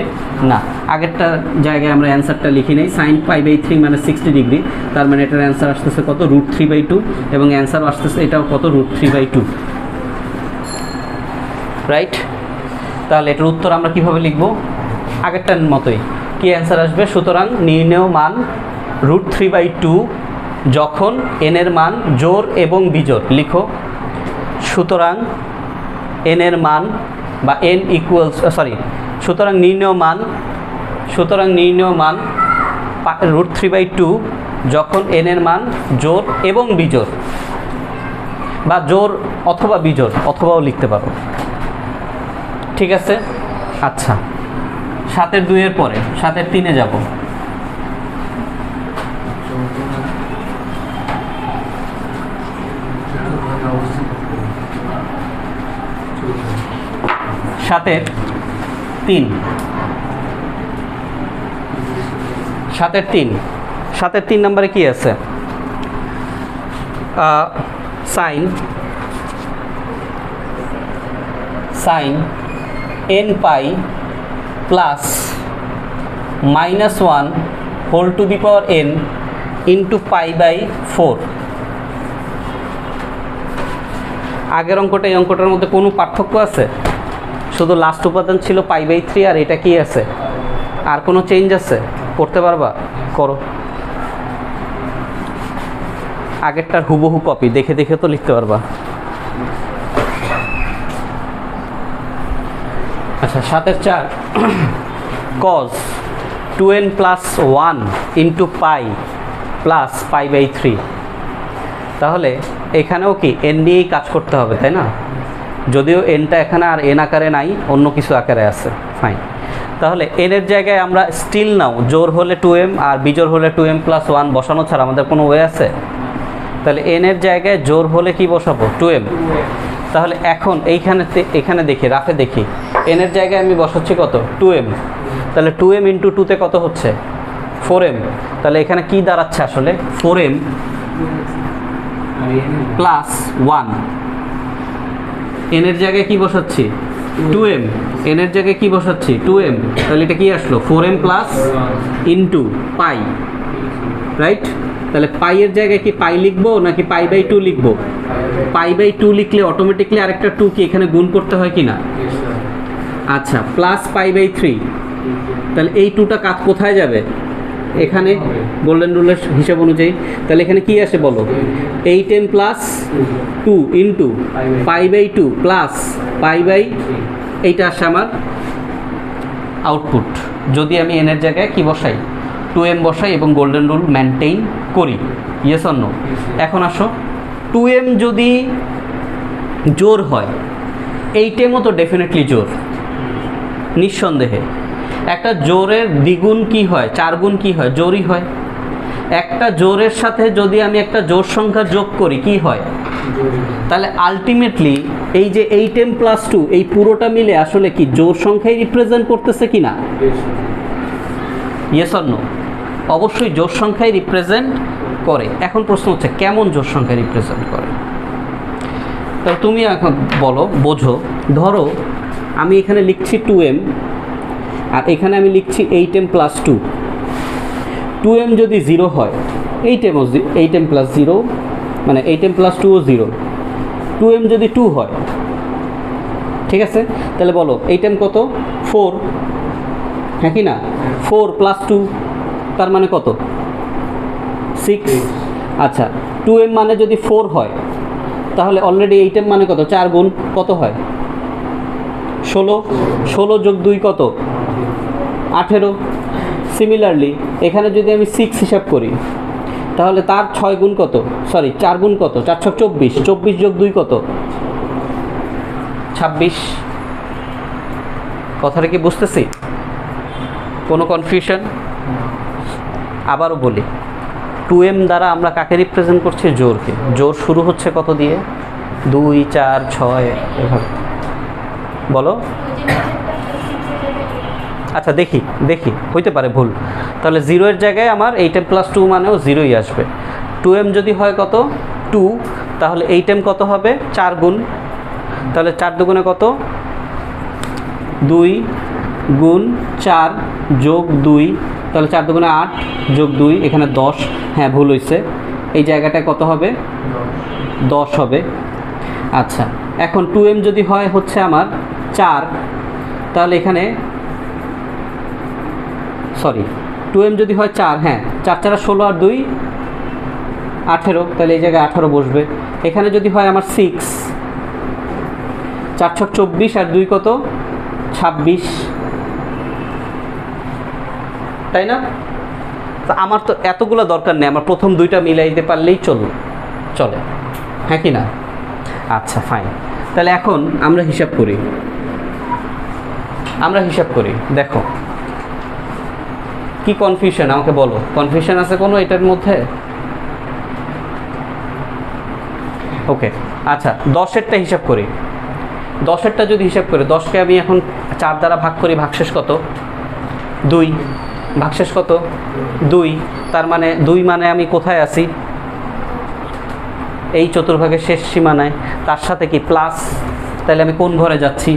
[SPEAKER 1] না। আগেরটা জায়গায় আমরা অ্যান্সারটা লিখি নেই। সাইন π/3 মানে 60 ডিগ্রি, তার মানে এটার অ্যান্সার আসতেছে কত? √3/2, এবং অ্যান্সারও আসতেছে এটাও কত? √3/2, রাইট? তাহলে এটার উত্তর আমরা কিভাবে লিখব? আগেরটার মতোই। কি অ্যান্সার আসবে? সুতরাং নির্ণেয় মান √3/2 যখন n এর মান জোড় এবং বিজোড়। লিখো, সুতরাং n এর মান বা n ইকুয়ালস সুতরাং নির্ণেয় মান √3/2 যখন n এর মান জোড় এবং বিজোড়, বা জোড় অথবা বিজোড়, অথবাও লিখতে পারো। ঠিক আছে, আচ্ছা। 7-এর 2-এর পরে 7-এর 3-এ যাব। সাতের 3 নম্বরে কি আছে? Sine nπ + -1 whole to the power n × π/4 আগের অঙ্কটা এই অঙ্কটার মধ্যে কোনো পার্থক্য আছে? শুধু লাস্ট উপাদান ছিল π/3 আর এটা কি আছে? আর কোনো চেঞ্জ আছে? করতে পারবা? করো। আগেরটার হুবহু কপি, দেখে দেখে তো লিখতে পারবা। আচ্ছা 7-4 cos 2n + 1 × π + π/3। তাহলে এখানেও কি n নিয়েই কাজ করতে হবে, তাই না? যদিও nটা এখানে আর n আকারে নাই, অন্য কিছু আকারে আছে। ফাইন। তাহলে n এর জায়গায় আমরা স্টিল নাও জোর হলে 2m আর বিজোর হলে 2m + 1 বসানো ছাড়া আমাদের কোনো ওয়ে আছে? তাহলে n এর জায়গায় জোর হলে কি বসাবো? 2m। তাহলে এখন এখানে দেখি, রাফে দেখি, n এর জায়গায় আমি বসাচ্ছি কত? 2m। তাহলে 2m × 2 তে কত হচ্ছে? 4m। তাহলে এখানে কি দাঁড়াচ্ছে আসলে? 4m + 1। n এর জায়গায় কি বসাচ্ছি? 2m। n এর জায়গায় কি বসাচ্ছি? 2m। তাহলে এটা কি আসলো? 4m + π, right? তাহলে পাই এর জায়গায় কি পাই লিখবো নাকি π/2 লিখবো? π/2 লিখলে অটোমেটিকলি আরেকটা 2 কি এখানে গুণ করতে হয় কি না? আচ্ছা, প্লাস π/3। তাহলে এই 2টা কাজ কোথায় যাবে? এখানে গোল্ডেন রুলের হিসাব অনুযায়ী। তাহলে এখানে কি আসে বলো? 8m + 2 × π/2 + π/, এইটা আসে আমার আউটপুট। যদি আমি n এর জায়গায় কি বসাই? 2m বসাই এবং গোল্ডেন রুল মেনটেইন করি। Yes or no? এখন আসো, 2m যদি জোর হয়, 8mও তো ডেফিনেটলি জোর, নিঃসন্দেহে। একটা জোরের দ্বিগুণ কি হয়? 4 গুণ কি হয়? জোরই হয়। একটা জোরের সাথে যদি আমি একটা জোর সংখ্যা যোগ করি কি হয়? তাহলে আলটিমেটলি এই যে 8m + 2 এই পুরোটা মিলে আসলে কি জোর সংখ্যাই রিপ্রেজেন্ট করতেছে কি না? Yes or no? অবশ্যই জোর সংখ্যাই রিপ্রেজেন্ট করে। এখন প্রশ্ন হচ্ছে কেমন জোর সংখ্যা রিপ্রেজেন্ট করে? তাহলে তুমি এখন বলো, বোঝো। ধরো আমি এখানে লিখছি 2m আর এখানে আমি লিখছি 8m + 2। 2m যদি 0 হয়, 8m + 0 মানে 8m + 2 ও 0। 2m যদি 2 হয়, ঠিক আছে? তাহলে বলো 8m কত? 4, হ্যাঁ কি না? 4 + 2 তার মানে কত? 6। আচ্ছা, 2m মানে যদি 4 হয়, তাহলে অলরেডি 8m মানে কত? 4 গুণ কত হয়? 16। 16 + 2 কত? 18। সিমিলারলি এখানে যদি আমি 6 হিসাব করি, তাহলে তার 6 গুণ কত? সরি, 4 গুণ কত? 4 × 24। 24 + 2 কত? 26। কথাটা কি বুঝতেছি? কোনো কনফিউশন? আবারও বলি, 2m দ্বারা আমরা কাকে রিপ্রেজেন্ট করছি? জোরকে। জোর শুরু হচ্ছে কত দিয়ে? 2, 4, 6 এভাবে। বলো। আচ্ছা দেখি হইতে পারে ভুল। তাহলে 0 এর জায়গায় আমার 8m + 2 মানেও 0ই আসবে। 2m যদি হয় কত? 2, তাহলে 8m কত হবে? 4 গুণ। তাহলে 4 দুগুণে কত? 2 গুণ 4 যোগ 2, তাহলে 4 দুগুণে 8 যোগ 2, এখানে 10। হ্যাঁ, ভুল হয়েছে, এই জায়গাটায় কত হবে? 10 হবে। আচ্ছা, এখন 2m যদি হয় হচ্ছে আমার 4, তাহলে এখানে সরি 2m যদি হয় 4, হ্যাঁ 4 4 16 আর 2 18, তাহলে এই জায়গায় 18 বসবে। এখানে যদি হয় আমার 6, 4 6 24 আর 2 কত? 26, তাই না? তো আমার তো এতগুলো দরকার নেই, আমার প্রথম 2টা মিলাই দিতে পারলেই চলে, হ্যাঁ কি না? আচ্ছা ফাইন। তাহলে এখন আমরা হিসাব করি। দেখো কি কনফিউশন, আমাকে বলো। কনফিউশন আছে কোনো এটার মধ্যে? ওকে, আচ্ছা 10-এরটা হিসাব করি। 10-এরটা যদি হিসাব করি, 10কে আমি এখন 4 দ্বারা ভাগ করি, ভাগশেষ কত? 2। ভাগশেষ কত? 2। তার মানে 2 মানে আমি কোথায় আছি? এই চতুর্ভাগের শেষ সীমানায়। তার সাথে কি প্লাস? তাহলে আমি কোন ঘরে যাচ্ছি?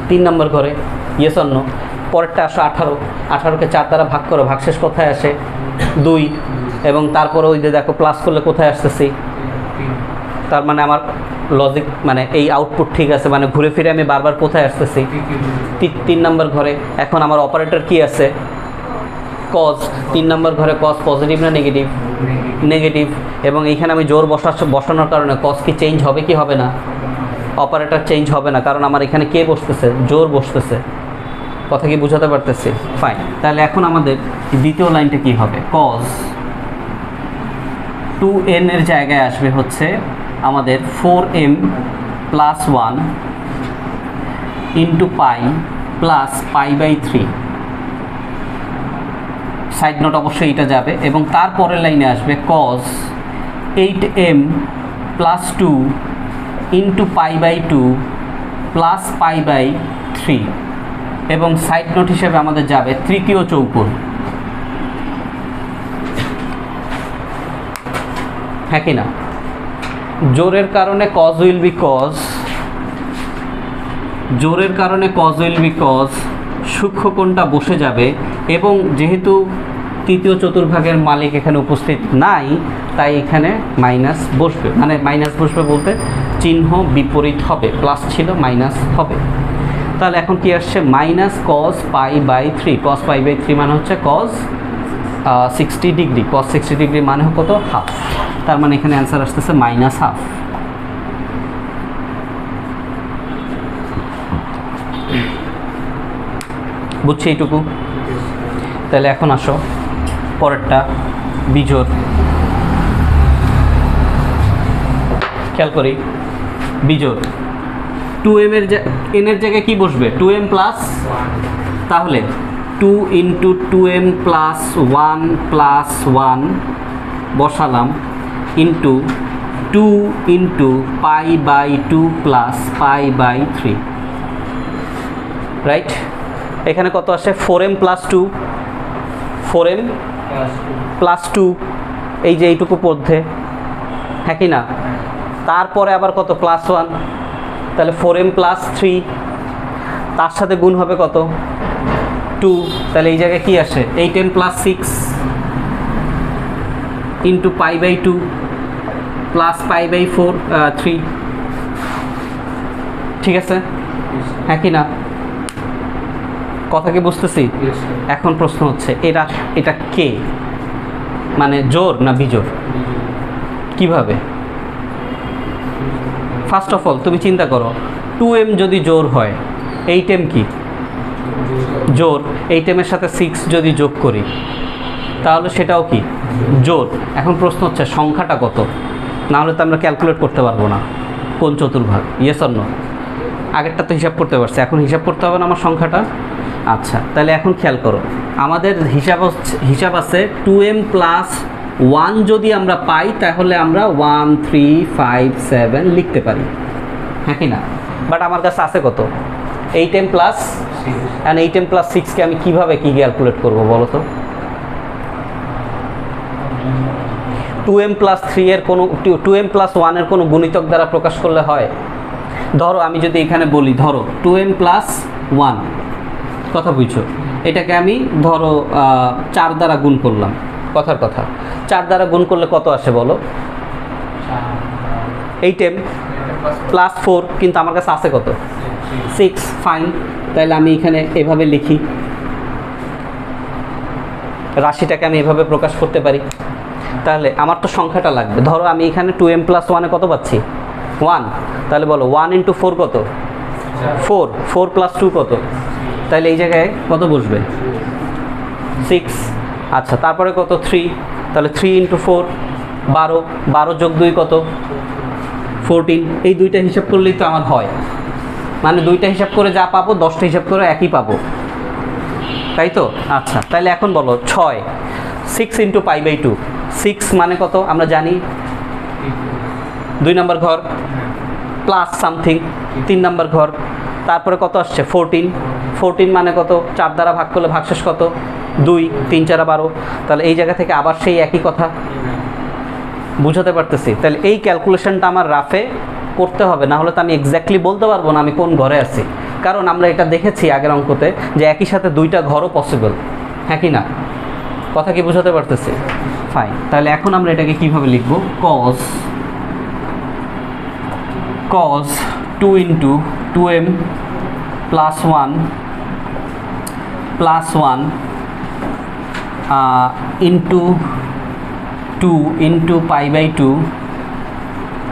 [SPEAKER 1] 3 নম্বর ঘরে। Yes or no? পরেরটা আসো 18। 18কে 4 দ্বারা ভাগ করো, ভাগশেষ কোথায় আসে? 2। এবং তারপরে ওই যে দেখো প্লাস করলে কোথায় আসতেছি? তার মানে আমার লজিক মানে এই আউটপুট ঠিক আছে, মানে ঘুরে ফিরে আমি বারবার কোথায় আসতেছি? 3 নম্বর ঘরে। এখন আমার অপারেটর কি আছে? কজ। 3 নম্বর ঘরে কজ পজিটিভ না নেগেটিভ? নেগেটিভ। এবং এইখানে আমি জোর বসানোর কারণে কজ কি চেঞ্জ হবে কি হবে না? অপারেটর চেঞ্জ হবে না, কারণ আমার এখানে কে বসতেছে? জোর বসতেছে। কথা কি বুঝাতে পারতেছি? ফাইন। তাহলে এখন আমাদের দ্বিতীয় লাইনটা কি হবে? কজ 2n এর জায়গায় আসবে হচ্ছে আমাদের 4m plus 1 into pi plus π/3। Side note অবশ্যই এটা যাবে, এবং তারপরের লাইনে আসবে cause 8m plus 2 into π/2 plus π/3, এবং সাইড নোট হিসেবে আমাদের যাবে তৃতীয় চৌকোণ। হ্যাঁ কি না? জোরের কারণে কজ উইল বি কজ, জোরের কারণে কজ উইল বি কজ, সূক্ষ্ম কোণটা বসে যাবে, এবং যেহেতু তৃতীয় চতুর্ভাগের মালিক এখানে উপস্থিত নাই তাই এখানে মাইনাস বসবে। মানে মাইনাস বসবে বলতে চিহ্ন বিপরীত হবে, প্লাস ছিল মাইনাস হবে। তাহলে এখন কি আসছে? Minus cause π/3। কজ π/3 মানে হচ্ছে কজ 60 ডিগ্রি। কজ 60 ডিগ্রি মানে কত? হাফ। তার মানে এখানে অ্যান্সার আসতেছে মাইনাস হাফ। বুঝছি এইটুকু? তাহলে এখন আসো পরেরটা, বিজোড়। খেয়াল করি, বিজোড় 2m এর n এর জায়গায় কি বসবে? 2m প্লাস, তাহলে 2 ইন্টু 2m প্লাস 1 প্লাস 1 বসালাম, ইন্টু 2 ইন্টু π/2 প্লাস π/3, রাইট? এখানে কত আসে? 4m প্লাস 2, 4m প্লাস 2, এই যে এইটুকু মধ্যে, হ্যাঁ কি না? তারপরে আবার কত? প্লাস 1, তাহলে 4m প্লাস 3, তার সাথে গুণ হবে কত? 2, তাহলে এই জায়গায় কি আসে? 8m প্লাস 6 ইন্টু π/2 প্লাস π/3, ঠিক আছে? হ্যাঁ কি না? কথা কি বুঝতেছি? এখন প্রশ্ন হচ্ছে এটা কে, মানে জোর না বিজোড়? কিভাবে? ফার্স্ট অফ অল তুমি চিন্তা করো, 2m যদি জোর হয়, 8m কি জোর? 8m এর সাথে 6 যদি যোগ করি তাহলে সেটাও কি জোর? এখন প্রশ্ন হচ্ছে সংখ্যাটা কত? না হলে তো আমরা ক্যালকুলেট করতে পারবো না কোন চতুর্ভাগ। Yes or no? আগেরটা তো হিসাব করতে পারছি, এখন হিসাব করতে হবে না আমার সংখ্যাটা। আচ্ছা, তাহলে এখন খেয়াল করো, আমাদের হিসাব আছে 2m প্লাস 1 যদি আমরা পাই তাহলে আমরা 1 3 5 7 লিখতে পারি, হ্যাঁ কি না? বাট আমার কাছে আছে কত? 8m plus, and 8m plus 6কে আমি কীভাবে কি ক্যালকুলেট করবো বলো তো? 2m প্লাস 3 এর কোনো 2m প্লাস 1 এর কোনো গুণিতক দ্বারা প্রকাশ করলে হয়? ধরো আমি যদি এখানে বলি, ধরো 2m প্লাস 1, কথা বুঝছো? এটাকে আমি ধরো 4 দ্বারা গুণ করলাম, কথার কথা। 4 দ্বারা গুণ করলে কত আসে বলো? 8m প্লাস 4, কিন্তু আমার কাছে আছে কত? 6। ফাইন, তাহলে আমি এখানে এভাবে লিখি, রাশিটাকে আমি এভাবে প্রকাশ করতে পারি। তাহলে আমার তো সংখ্যাটা লাগবে। ধরো আমি এখানে 2m প্লাস 1-এ কত পাচ্ছি? 1। তাহলে বলো 1 ইন্টু 4 কত? 4। 4 প্লাস 2 কত? তাহলে এই জায়গায় কত বসবে? 6। আচ্ছা, তারপরে কত? 3। তাহলে 3 ইন্টু 4 12, 12 যোগ 2 কত? 14। এই দুইটা হিসাব করলেই তো আমার হয়, মানে দুইটা হিসাব করে যা পাবো 10টা হিসাব করে একই পাবো, তাই তো? আচ্ছা, তাহলে এখন বলো 6 6 ইন্টু π/2, 6 মানে কত আমরা জানি? 2 নম্বর ঘর প্লাস সামথিং 3 নম্বর ঘর, তারপরে কত আসছে? 14। 14 মানে কত? 4 দ্বারা ভাগ করলে ভাগশেষ কত? 2। 3 4 12। তাহলে এই জায়গা থেকে আবার সেই একই কথা, বুঝাতে পারতেছি? তাহলে এই ক্যালকুলেশনটা আমার রাফে করতে হবে, না হলে তো আমি এক্স্যাক্টলি বলতে পারবো না আমি কোন ঘরে আছি। কারণ আমরা এটা দেখেছি আগের অঙ্কতে যে একই সাথে দুইটা ঘরও পসিবল, হ্যাঁ কি না? কথা কি বুঝাতে পারতেছি? ফাইন, তাহলে এখন আমরা এটাকে কিভাবে লিখব? Cos cos 2 into 2m plus 1 into 2 into pi by 2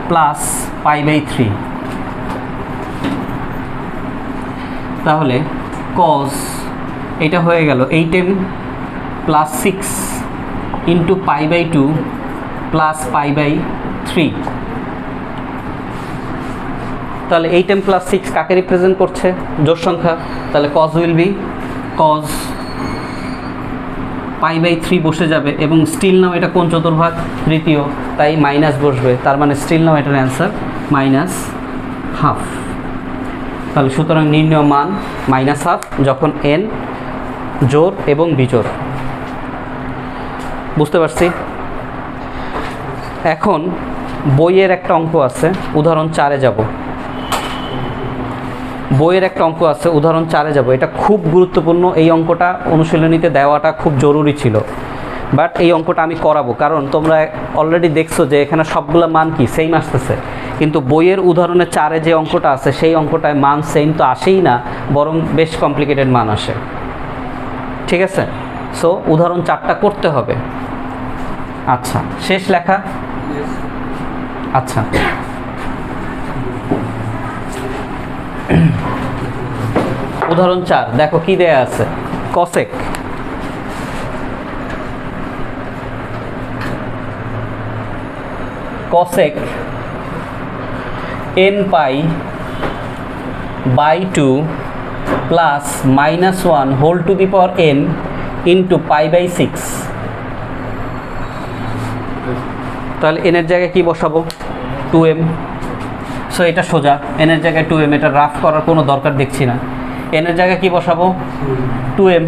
[SPEAKER 1] plus pi by 3। তাহলে cos এটা হয়ে গেল 8m plus 6 into pi by 2 plus pi by 3। তাহলে 8m plus 6 কাকে রিপ্রেজেন্ট করছে? জোড় সংখ্যা। তাহলে cos will be cos pi by 3 বসে যাবে, এবং স্টিল নাও এটা কোন চতুর্ভাগ? তৃতীয়, তাই মাইনাস বসবে। তার মানে স্টিল নাও এটার অ্যান্সার -½ তাহলে সুতরাং নির্ণয় মান -½ যখন n জোড় এবং বিজোড়। বুঝতে পারছি? এখন বইয়ের একটা অঙ্ক আছে, উদাহরণ 4-এ যাব। বইয়ের একটা অঙ্ক আছে, উদাহরণ 4-এ যাব। এটা খুব গুরুত্বপূর্ণ। এই অঙ্কটা অনুশীলনীতে দেওয়াটা খুব জরুরি ছিল, বাট এই অঙ্কটা আমি করাবো, কারণ তোমরা অলরেডি দেখছো যে এখানে সবগুলো মান কি সেম আসতেছে, কিন্তু বইয়ের উদাহরণে 4-এ যে অঙ্কটা আছে সেই অঙ্কটায় মান সেম তো আসেই না, বরং বেশ কমপ্লিকেটেড মান আসে। ঠিক আছে? সো উদাহরণ 4টা করতে হবে। আচ্ছা, শেষ লেখা? আচ্ছা, উদাহরণ 4 দেখো কি দেয়া আছে। cosec n pi by 2 plus -1 whole to the power n into pi by 6। তাহলে n এর জায়গায় কি বসাবো? 2m। সো এটা সোজা, n এর জায়গায় 2m, এটা রাফ করার কোনো দরকার দেখছি না। n এর জায়গায় কি বসাবো? 2m।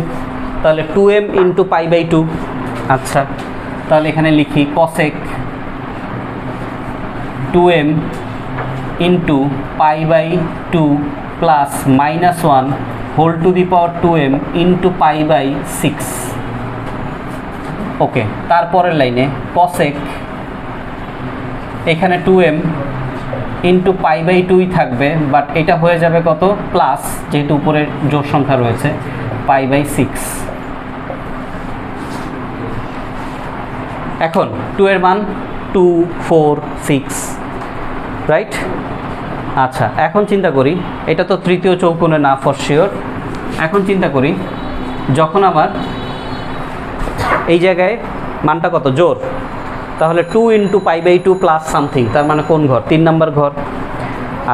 [SPEAKER 1] তাহলে 2m ইন্টু পাই বাই 2। আচ্ছা, তাহলে এখানে লিখি cosec 2m into pi by 2 plus -1 whole to the power 2m into pi by 6। Okay, তারপরের লাইনে cosec এখানে 2m ইন্টু পাই বাই 2ই থাকবে, বাট এটা হয়ে যাবে কত? প্লাস, যেহেতু উপরে জোড় সংখ্যা রয়েছে, পাই বাই 6। এখন 2 এর মান 2, 4, 6, রাইট? আচ্ছা, এখন চিন্তা করি, এটা তো তৃতীয় চৌকোণে না ফর শিওর। এখন চিন্তা করি, যখন আমার এই জায়গায় মানটা কত? জোড়। তাহলে 2 into pi by 2 plus something, তার মানে কোন ঘর? 3 নম্বর ঘর।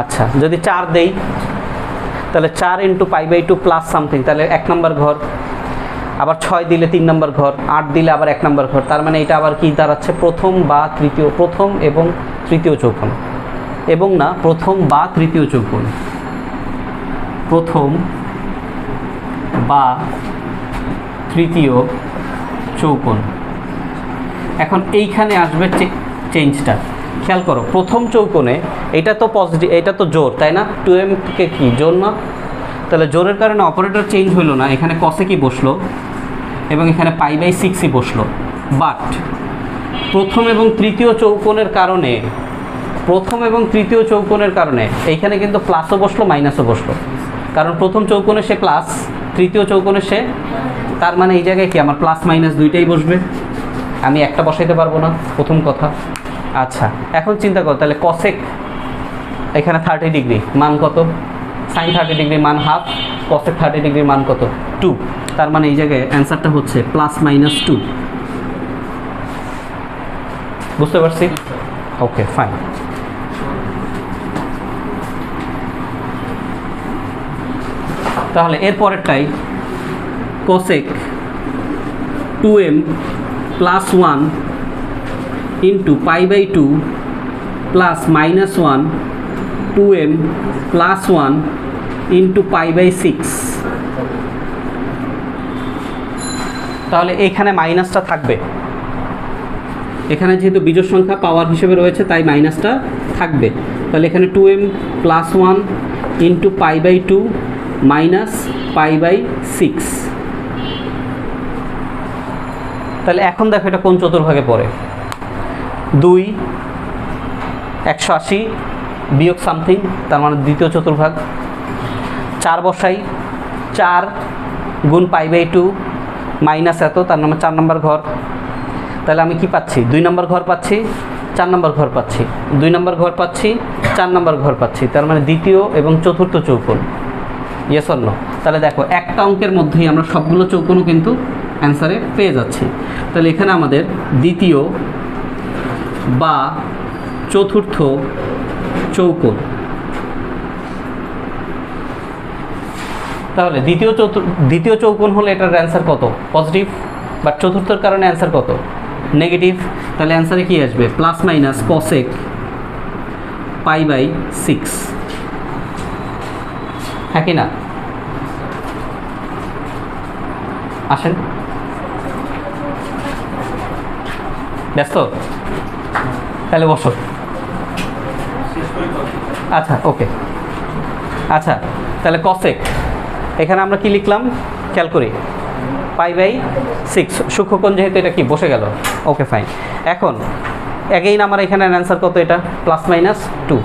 [SPEAKER 1] আচ্ছা, যদি 4 দেই তাহলে 4 into pi by 2 plus something, তাহলে 1 নম্বর ঘর। আবার 6 দিলে 3 নম্বর ঘর, 8 দিলে আবার 1 নম্বর ঘর। তার মানে এটা আবার কি দাঁড়াচ্ছে? প্রথম বা তৃতীয়, প্রথম এবং তৃতীয় চৌকোণ, এবং না প্রথম বা তৃতীয় চৌকোণ, প্রথম বা তৃতীয় চৌকোণ। এখন এইখানে আসবে চেঞ্জটা, খেয়াল করো। প্রথম চৌকোণে এটা তো পজিটিভ, এটা তো জোর, তাই না? 2m কে কি জোর না? তাহলে জোরের কারণে অপারেটর চেঞ্জ হলো না, এখানে cosec কি বসলো এবং এখানে পাই বাই 6ই বসলো। বাট প্রথম এবং তৃতীয় চৌকোণের কারণে, এইখানে কিন্তু প্লাসও বসলো মাইনাসও বসলো, কারণ প্রথম চৌকোণে সে প্লাস, তৃতীয় চৌকোণে সে, তার মানে এই জায়গায় কি আমার প্লাস মাইনাস দুইটাই বসবে, আমি একটা বসাইতে পারবো না, প্রথম কথা। আচ্ছা, এখন চিন্তা করো, তাহলে cosec এখানে 30 ডিগ্রি মান কত? sin 30 ডিগ্রি মান হাফ, cosec 30 ডিগ্রির মান কত? 2। তার মানে এই জায়গায় অ্যান্সারটা হচ্ছে +-2। বুঝতে পারছি? Okay, fine. তাহলে এর পরেরটাই cosec 2m plus 1 into pi by 2 plus -1 2m plus 1 into pi by 6। তাহলে এখানে মাইনাসটা থাকবে, এখানে যেহেতু বিজোড় সংখ্যা পাওয়ার হিসেবে রয়েছে তাই মাইনাসটা থাকবে। তাহলে এখানে 2m plus 1 into pi by 2 minus pi by 6। তাহলে এখন দেখো এটা কোন চতুর্ভাগে পড়ে? 2, 180, বিয়োগ সামথিং, তার মানে দ্বিতীয় চতুর্ভাগ। 4 বসাই, 4 গুণ π/2 মাইনাস এত, তার মানে 4 নম্বর ঘর। তাহলে আমি কি পাচ্ছি? 2 নম্বর ঘর পাচ্ছি, 4 নম্বর ঘর পাচ্ছি, 2 নম্বর ঘর পাচ্ছি, 4 নম্বর ঘর পাচ্ছি, তার মানে দ্বিতীয় এবং চতুর্থ চৌকোণ। Yes or no? তাহলে দেখো একটা অঙ্কের মধ্যেই আমরা সবগুলো চৌকোণও কিন্তু অ্যান্সারে পেয়ে যাচ্ছি। তাহলে এখানে আমাদের দ্বিতীয় বা চতুর্থ চৌকোণ। তাহলে দ্বিতীয় চৌকোণ হলে এটার অ্যান্সার কত? পজিটিভ। বাট চতুর্থর কারণে অ্যান্সার কত? নেগেটিভ। তাহলে অ্যান্সারে কি আসবে? প্লাস মাইনাস cosec π/6, হ্যাঁ কি না? আসেন, ব্যস্ত? তাহলে বসো। আচ্ছা, ওকে। আচ্ছা, তাহলে cosec এখানে আমরা কি লিখলাম খেয়াল করি, π/6 সূক্ষ্মকোণ, যেহেতু এটা কি বসে গেল। Okay fine. এখন অ্যাগেইন আমার এখানে অ্যান্সার কত? এটা +-2।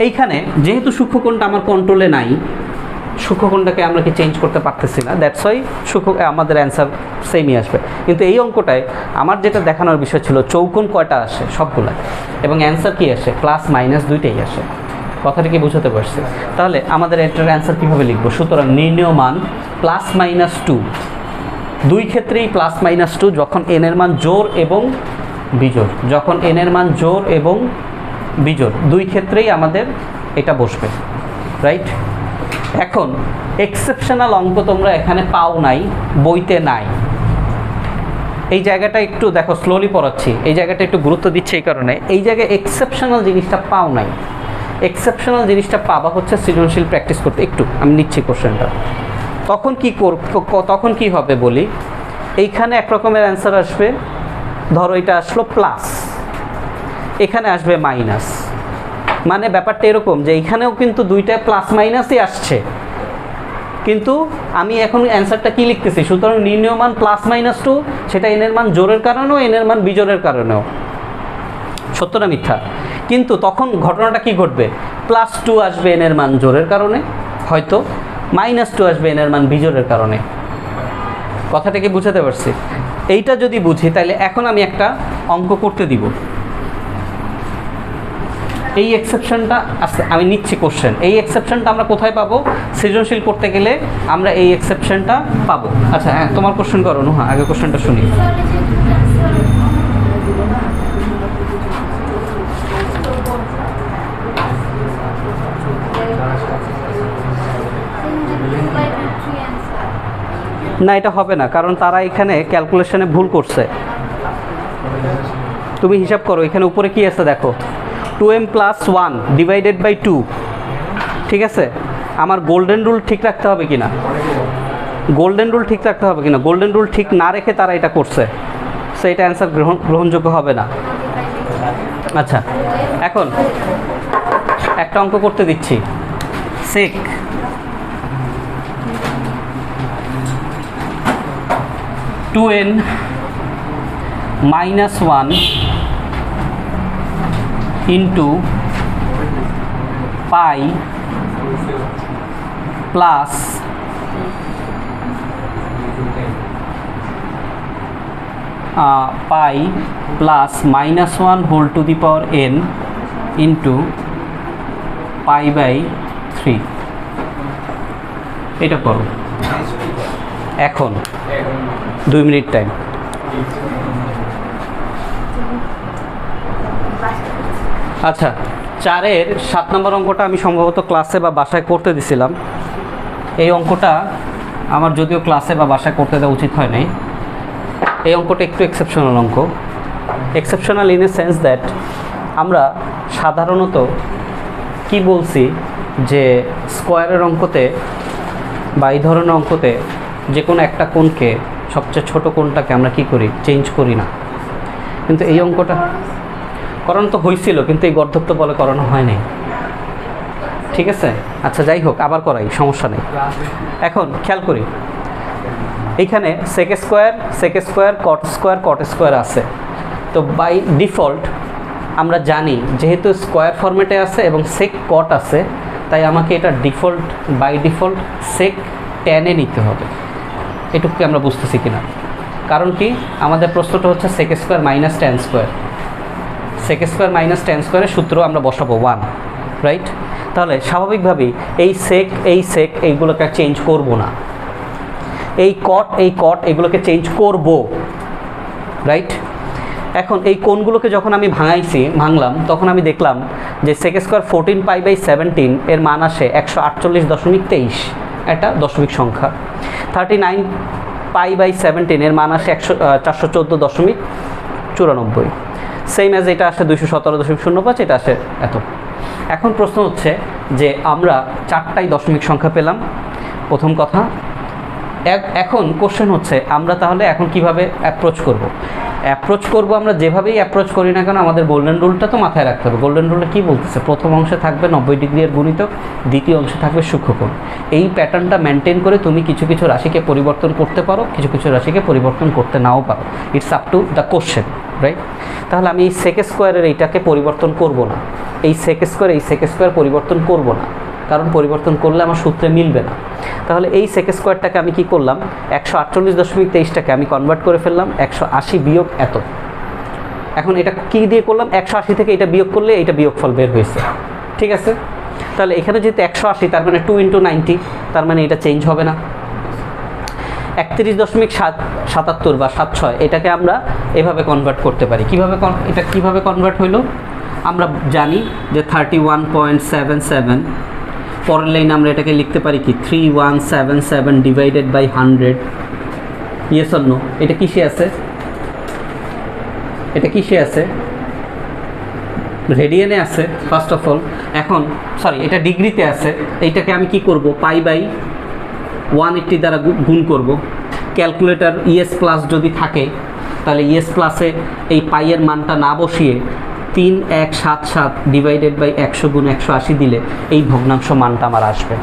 [SPEAKER 1] এইখানে যেহেতু সূক্ষ্মকোণটা আমার কন্ট্রোলে নাই, সূক্ষ্মকোণটাকে আমরা কি চেঞ্জ করতে পারতেছি না, দ্যাটস ওয়াই আমাদের অ্যান্সার সেমই আসবে। কিন্তু এই অঙ্কটায় আমার যেটা দেখানোর বিষয় ছিল চৌকোণ কয়টা আসে? সবগুলা। এবং অ্যান্সার কি আসে? +-, দুইটাই আসে। কথাটা কি বুঝতে পারছি? তাহলে আমাদের এটার অ্যান্সার কীভাবে লিখবো? সুতরাং নির্ণেয় মান +-2, দুই ক্ষেত্রেই +-2, যখন n এর মান জোড় এবং বিজোড়। যখন n এর মান জোড় এবং বিজোড় দুই ক্ষেত্রেই আমাদের এটা বসবে, রাইট? এখন এক্সেপশনাল অঙ্ক তোমরা এখানে পাও নাই, বইতে নাই। এই জায়গাটা একটু দেখো, স্লোলি পড়াচ্ছি, এই জায়গাটা একটু গুরুত্ব দিচ্ছে এই কারণে, এই জায়গায় এক্সেপশনাল জিনিসটা পাও নাই। এক্সেপশনাল জিনিসটা পাবা হচ্ছে সৃজনশীল প্র্যাকটিস করতে। একটু আমি নিচ্ছি কোশ্চেনটা, তখন কি হবে বলি। এইখানে এক রকমের অ্যান্সার আসবে, ধরো এটা আসলো প্লাস, এখানে আসবে মাইনাস। মানে ব্যাপারটা এরকম যে এইখানেও কিন্তু দুইটায় +-ই আসছে, কিন্তু আমি এখন অ্যান্সারটা কি লিখতেছি? সুতরাং নির্ণেয় মান +-2, সেটা n এর মান জোড়ের কারণেও n এর মান বিজোড়ের কারণেও। সত্য না মিথ্যা? কিন্তু তখন ঘটনাটা কি ঘটবে? +2 আসবে n এর মান জোড়ের কারণে, হয়তো -2 আসবে n এর মান বিজোড়ের কারণে। কথাটা কি বুঝাতে পারছি? এইটা যদি বুঝি তাহলে এখন আমি একটা অঙ্ক করতে দিব। এই এক্সেপশনটা আমি নিচ্ছি কোশ্চেন, এই এক্সেপশনটা আমরা কোথায় পাবো? সৃজনশীল করতে গেলে আমরা এই এক্সেপশনটা পাবো। আচ্ছা হ্যাঁ, তোমার কোশ্চেন করো নুহা, আগে কোশ্চেনটা শুনি। না, এটা হবে না, কারণ তারা এখানে ক্যালকুলেশনে ভুল করছে। তুমি হিসাব করো, এখানে উপরে কি আছে দেখো, 2m + 1 / 2, ঠিক আছে? আমার গোল্ডেন রুল ঠিক রাখতে হবে কিনা, গোল্ডেন রুল ঠিক রাখতে হবে কিনা, গোল্ডেন রুল ঠিক না রেখে তারা এটা করছে, সো এটা অ্যান্সার গ্রহণযোগ্য হবে না। আচ্ছা, এখন একটা অঙ্ক করতে দিচ্ছি। sec (2n - 1) into pi plus pi plus -1 whole to the power n into pi/3। এটা করো এখন, 2 মিনিট টাইম। আচ্ছা, 4-এর 7 নম্বর অঙ্কটা আমি সম্ভবত ক্লাসে বা বাসায় করতে দিছিলাম। এই অঙ্কটা আমার যদিও ক্লাসে বা বাসায় করতে দেওয়া উচিত হয় নাই। এই অঙ্কটা একটু এক্সেপশনাল অঙ্ক। Exceptional in a sense that আমরা সাধারণত কি বলছি যে স্কোয়ারের অঙ্কতে বা এই ধরনের অঙ্কতে যে কোনো একটা কোণকে, সবচেয়ে ছোট কোণটাকে আমরা কি করি? চেঞ্জ করি না। কিন্তু এই অঙ্কটা করানো তো হয়েছিল, কিন্তু এই গর্ধত্ব বলে করানো হয় নাই, ঠিক আছে? আচ্ছা যাই হোক, আবার করাই, সমস্যা নেই। এখন খেয়াল করি, এইখানে sec² cot² আছে। তো বাই ডিফল্ট আমরা জানি যেহেতু স্কোয়ার ফরম্যাটে আছে এবং সেক কট আছে, তাই আমাকে এটা ডিফল্ট বাই ডিফল্ট সেক ট্যানে নিতে হবে। এটুকুকে আমরা বুঝতেছি কিনা? কারণ কি, আমাদের প্রশ্নটা হচ্ছে sec square minus tan square. Sec square minus tan স্কোয়ারের সূত্র আমরা বসাবো 1, রাইট? তাহলে স্বাভাবিকভাবেই এই সেক এইগুলোকে চেঞ্জ করব না, এই কট এগুলোকে চেঞ্জ করব, রাইট? এখন এই কোণগুলোকে যখন আমি ভাঙলাম তখন আমি দেখলাম যে সেক স্কোয়ার 14π/17 এর মান আসে 148.23, একটা দশমিক সংখ্যা। 39π/17 এর মান আসে 414.94। সেম অ্যাজ এটা আসে 217.05, এটা আসে এত। এখন প্রশ্ন হচ্ছে যে আমরা 4টাই দশমিক সংখ্যা পেলাম, প্রথম কথা। এখন কোশ্চেন হচ্ছে আমরা তাহলে এখন কিভাবে অ্যাপ্রোচ করব? আমরা যেভাবেই অ্যাপ্রোচ করি না কেন আমাদের গোল্ডেন রুলটা তো মাথায় রাখতে হবে। গোল্ডেন রুলটা কী বলতেছে? প্রথম অংশে থাকবে 90 ডিগ্রি এর গুণিতক, দ্বিতীয় অংশে থাকবে সূক্ষ্মকোণ। এই প্যাটার্নটা মেনটেন করে তুমি কিছু কিছু রাশিকে পরিবর্তন করতে পারো, কিছু কিছু রাশিকে পরিবর্তন করতে নাও পারো। It's up to the question, right? তাহলে আমি এই সেক স্কোয়ারের এইটাকে পরিবর্তন করব না, এই সেক স্কোয়ার পরিবর্তন করব না, কারণ পরিবর্তন করলে আমার সূত্রে মিলবে না। তাহলে এই সেক স্কোয়ারটাকে আমি কি করলাম, 148.23টাকে আমি কনভার্ট করে ফেললাম 180 বিয়োগ এত। এখন এটা কি দিয়ে করলাম, 180 থেকে এটা বিয়োগ করলে এটা বিয়োগফল বের হয়েছে, ঠিক আছে? তাহলে এখানে যেহেতু 180, তার মানে 2 × 90, তার মানে এটা চেঞ্জ হবে না। 31.77 বা 76 এটাকে আমরা এভাবে কনভার্ট করতে পারি। এটা কিভাবে কনভার্ট হইলো? আমরা জানি যে 31.77, পরের লাইনে আমরা এটাকে লিখতে পারি কি 3177 divided by 100। Yes or no? এটা কিসে আছে? রেডিয়ানে আছে ফার্স্ট অফ অল। এখন এটা ডিগ্রিতে আছে। এইটাকে আমি কি করব, π/180 দ্বারা গুণ করব। ক্যালকুলেটর ইএস প্লাস যদি থাকে তাহলে ইএস প্লাসে এই পাইয়ের মানটা না বসিয়ে 3177 ডিভাইডেড বাই 100 গুণ 180 দিলে এই ভগ্নাংশ মানটা আমার আসবে।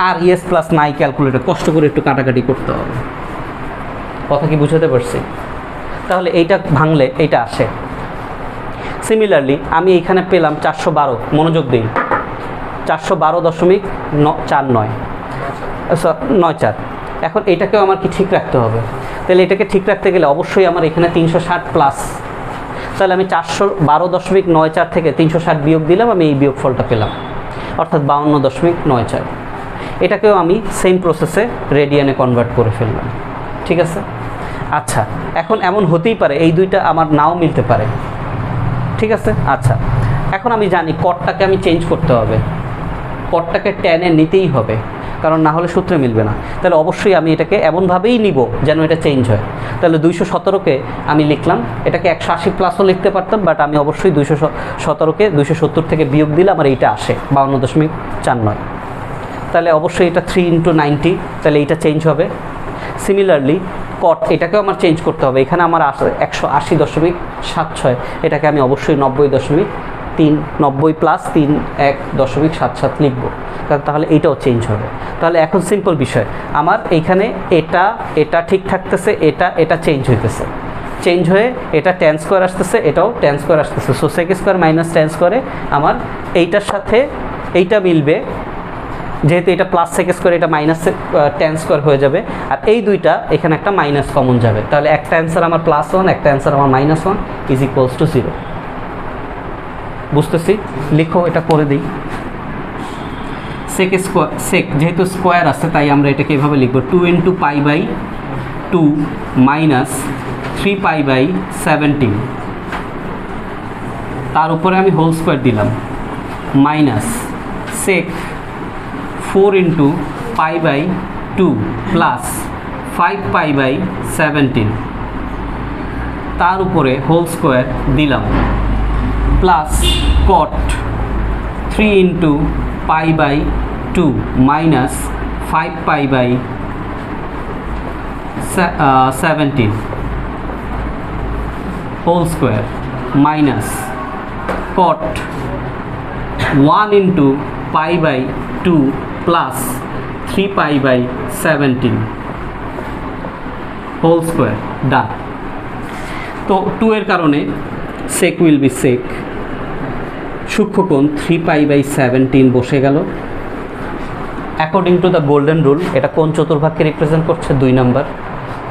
[SPEAKER 1] আর ইএস প্লাস নাই ক্যালকুলেটর, কষ্ট করে একটু কাটাকাটি করতে হবে। কথা কি বুঝাতে পারছি? তাহলে এইটা ভাঙলে এইটা আসে। সিমিলারলি আমি এইখানে পেলাম 412, মনোযোগ দিন, 412.494। এখন এইটাকেও আমার কি ঠিক রাখতে হবে? তাহলে এটাকে ঠিক রাখতে গেলে অবশ্যই আমার এখানে 360 প্লাস, তাহলে আমি 412.94 থেকে 360 বিয়োগ দিলাম, আমি এই বিয়োগফলটা পেলাম, অর্থাৎ 52.94। এটাকেও আমি সেম প্রসেসে রেডিয়ানে কনভার্ট করে ফেললাম, ঠিক আছে? আচ্ছা, এখন এমন হতেই পারে এই দুইটা আমার নাও মিলতে পারে, ঠিক আছে? আচ্ছা, এখন আমি জানি কটটাকে আমি চেঞ্জ করতে হবে, কটটাকে ট্যানে নিতেই হবে, কারণ না হলে সূত্রে মিলবে না। তাহলে অবশ্যই আমি এটাকে এমনভাবেই নিব যেন এটা চেঞ্জ হয়। তাহলে 217কে আমি লিখলাম, এটাকে 180 প্লাসও লিখতে পারতাম, বাট আমি অবশ্যই 217কে 270 থেকে বিয়োগ দিলে আমার এইটা আসে 52.49। তাহলে অবশ্যই এটা 3 × 90, তাহলে এইটা চেঞ্জ হবে। সিমিলারলি কট, এটাকেও আমার চেঞ্জ করতে হবে। এখানে আমার 180.76, এটাকে আমি অবশ্যই 90 প্লাস 31.77 লিখবো, কারণ তাহলে এইটাও চেঞ্জ হবে। তাহলে এখন সিম্পল বিষয়, আমার এইখানে এটা ঠিক থাকতেছে, এটা চেঞ্জ হইতেছে, চেঞ্জ হয়ে এটা ট্যান স্কোয়ার আসতেছে, এটাও ট্যান স্কোয়ার আসতেছে। So sec square minus tan স্কোয়ারে আমার এইটার সাথে এইটা মিলবে, যেহেতু এটা প্লাস সেক স্কোয়ার, এটা মাইনাস ট্যান স্কোয়ার হয়ে যাবে, আর এই দুইটা এখানে একটা মাইনাস কমন যাবে। তাহলে একটা অ্যান্সার আমার +1, একটা অ্যান্সার আমার -1 = 0। বুঝতেছি? লিখো, এটা করে দিই। সেক যেহেতু স্কোয়ার আছে তাই আমরা এটাকে এভাবে লিখব, 2 × π/2 মাইনাস 3π/17, তার উপরে আমি হোল স্কোয়ার দিলাম, মাইনাস সেক 4 × π/2 প্লাস 5π/17, তার উপরে হোল স্কোয়ার দিলাম, plus cot 3 × π/2 minus 5π/17 whole square minus cot 1 × π/2 plus 3π/17 whole square. Done. তো 2 এর কারণে সেক উইল বি সেক, সূক্ষ্মকোণ 3π/17 বসে গেল। According to the golden rule এটা কোন চতুর্ভাগকে রিপ্রেজেন্ট করছে? 2 নাম্বার।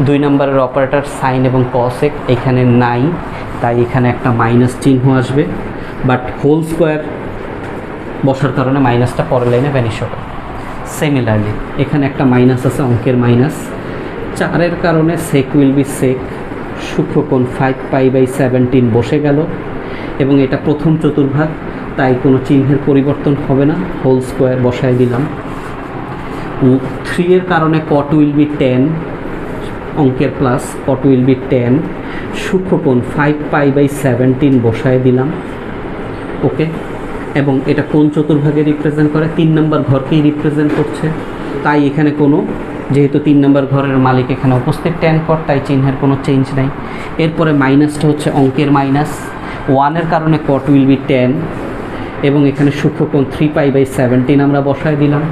[SPEAKER 1] 2 নাম্বারের অপারেটর সাইন এবং কসেক এখানে নাই, তাই এখানে একটা মাইনাস চিহ্ন আসবে, বাট হোল স্কোয়ার বসার কারণে মাইনাসটা পরের লাইনে ভ্যানিশ হবে। সিমিলারলি এখানে একটা মাইনাস আছে, অঙ্কের মাইনাস। 4-এর কারণে সেক উইল বি সেক, সূক্ষ্মকোণ 5π/17 বসে গেল, এবং এটা প্রথম চতুর্ভাগ তাই কোনো চিহ্নের পরিবর্তন হবে না, হোল স্কোয়ার বসায় দিলাম। 3-এর কারণে কট উইল বি 10, অঙ্কের প্লাস কট উইল বি 10, সূক্ষ্মকোণ 5π/17 বসায় দিলাম। ওকে, এবং এটা কোন চতুর্ভাগে রিপ্রেজেন্ট করে? 3 নম্বর ঘরকেই রিপ্রেজেন্ট করছে, তাই এখানে কোনো, যেহেতু 3 নম্বর ঘরের মালিক এখানে উপস্থিত tan কট, তাই চিহ্নের কোনো চেঞ্জ নাই। এরপরে মাইনাসটা হচ্ছে অঙ্কের মাইনাস। 1-এর কারণে কট উইল বি 10, এবং এখানে সূক্ষ্মকোণ 3π/17 আমরা বসায় দিলাম,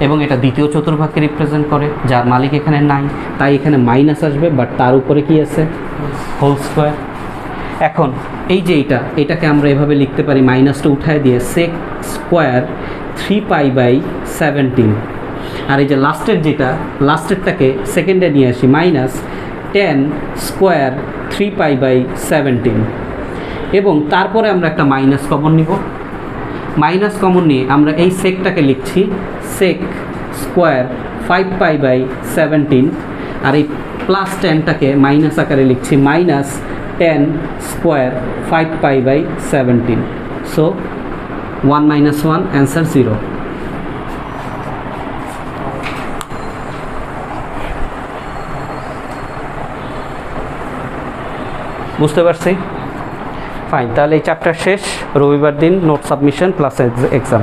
[SPEAKER 1] এবং এটা দ্বিতীয় চতুর্ভাগকে রিপ্রেজেন্ট করে, যার মালিক এখানে নাই, তাই এখানে মাইনাস আসবে, বাট তার উপরে কি আছে? Whole square. এখন এই যে এটাকে আমরা এভাবে লিখতে পারি, মাইনাসটা উঠায় দিয়ে সেক স্কোয়ার 3π/17, আর এই যে লাস্টেরটাকে সেকেন্ডে নিয়ে আসি, মাইনাস 10 স্কোয়ার 3π/17, এবং তারপরে আমরা একটা মাইনাস কমন নিব। মাইনাস কমন নিয়ে আমরা এই সেকটাকে লিখছি সেক স্কোয়ার 5π/17, আর এই প্লাস 10টাকে মাইনাস আকারে লিখছি মাইনাস 10 স্কোয়ার 5π/17। So 1 - 1 answer 0। বুঝতে পারছি? ফাইন, তাহলে এই চ্যাপ্টার শেষ। রবিবার দিন নোট সাবমিশন প্লাস এক্সাম।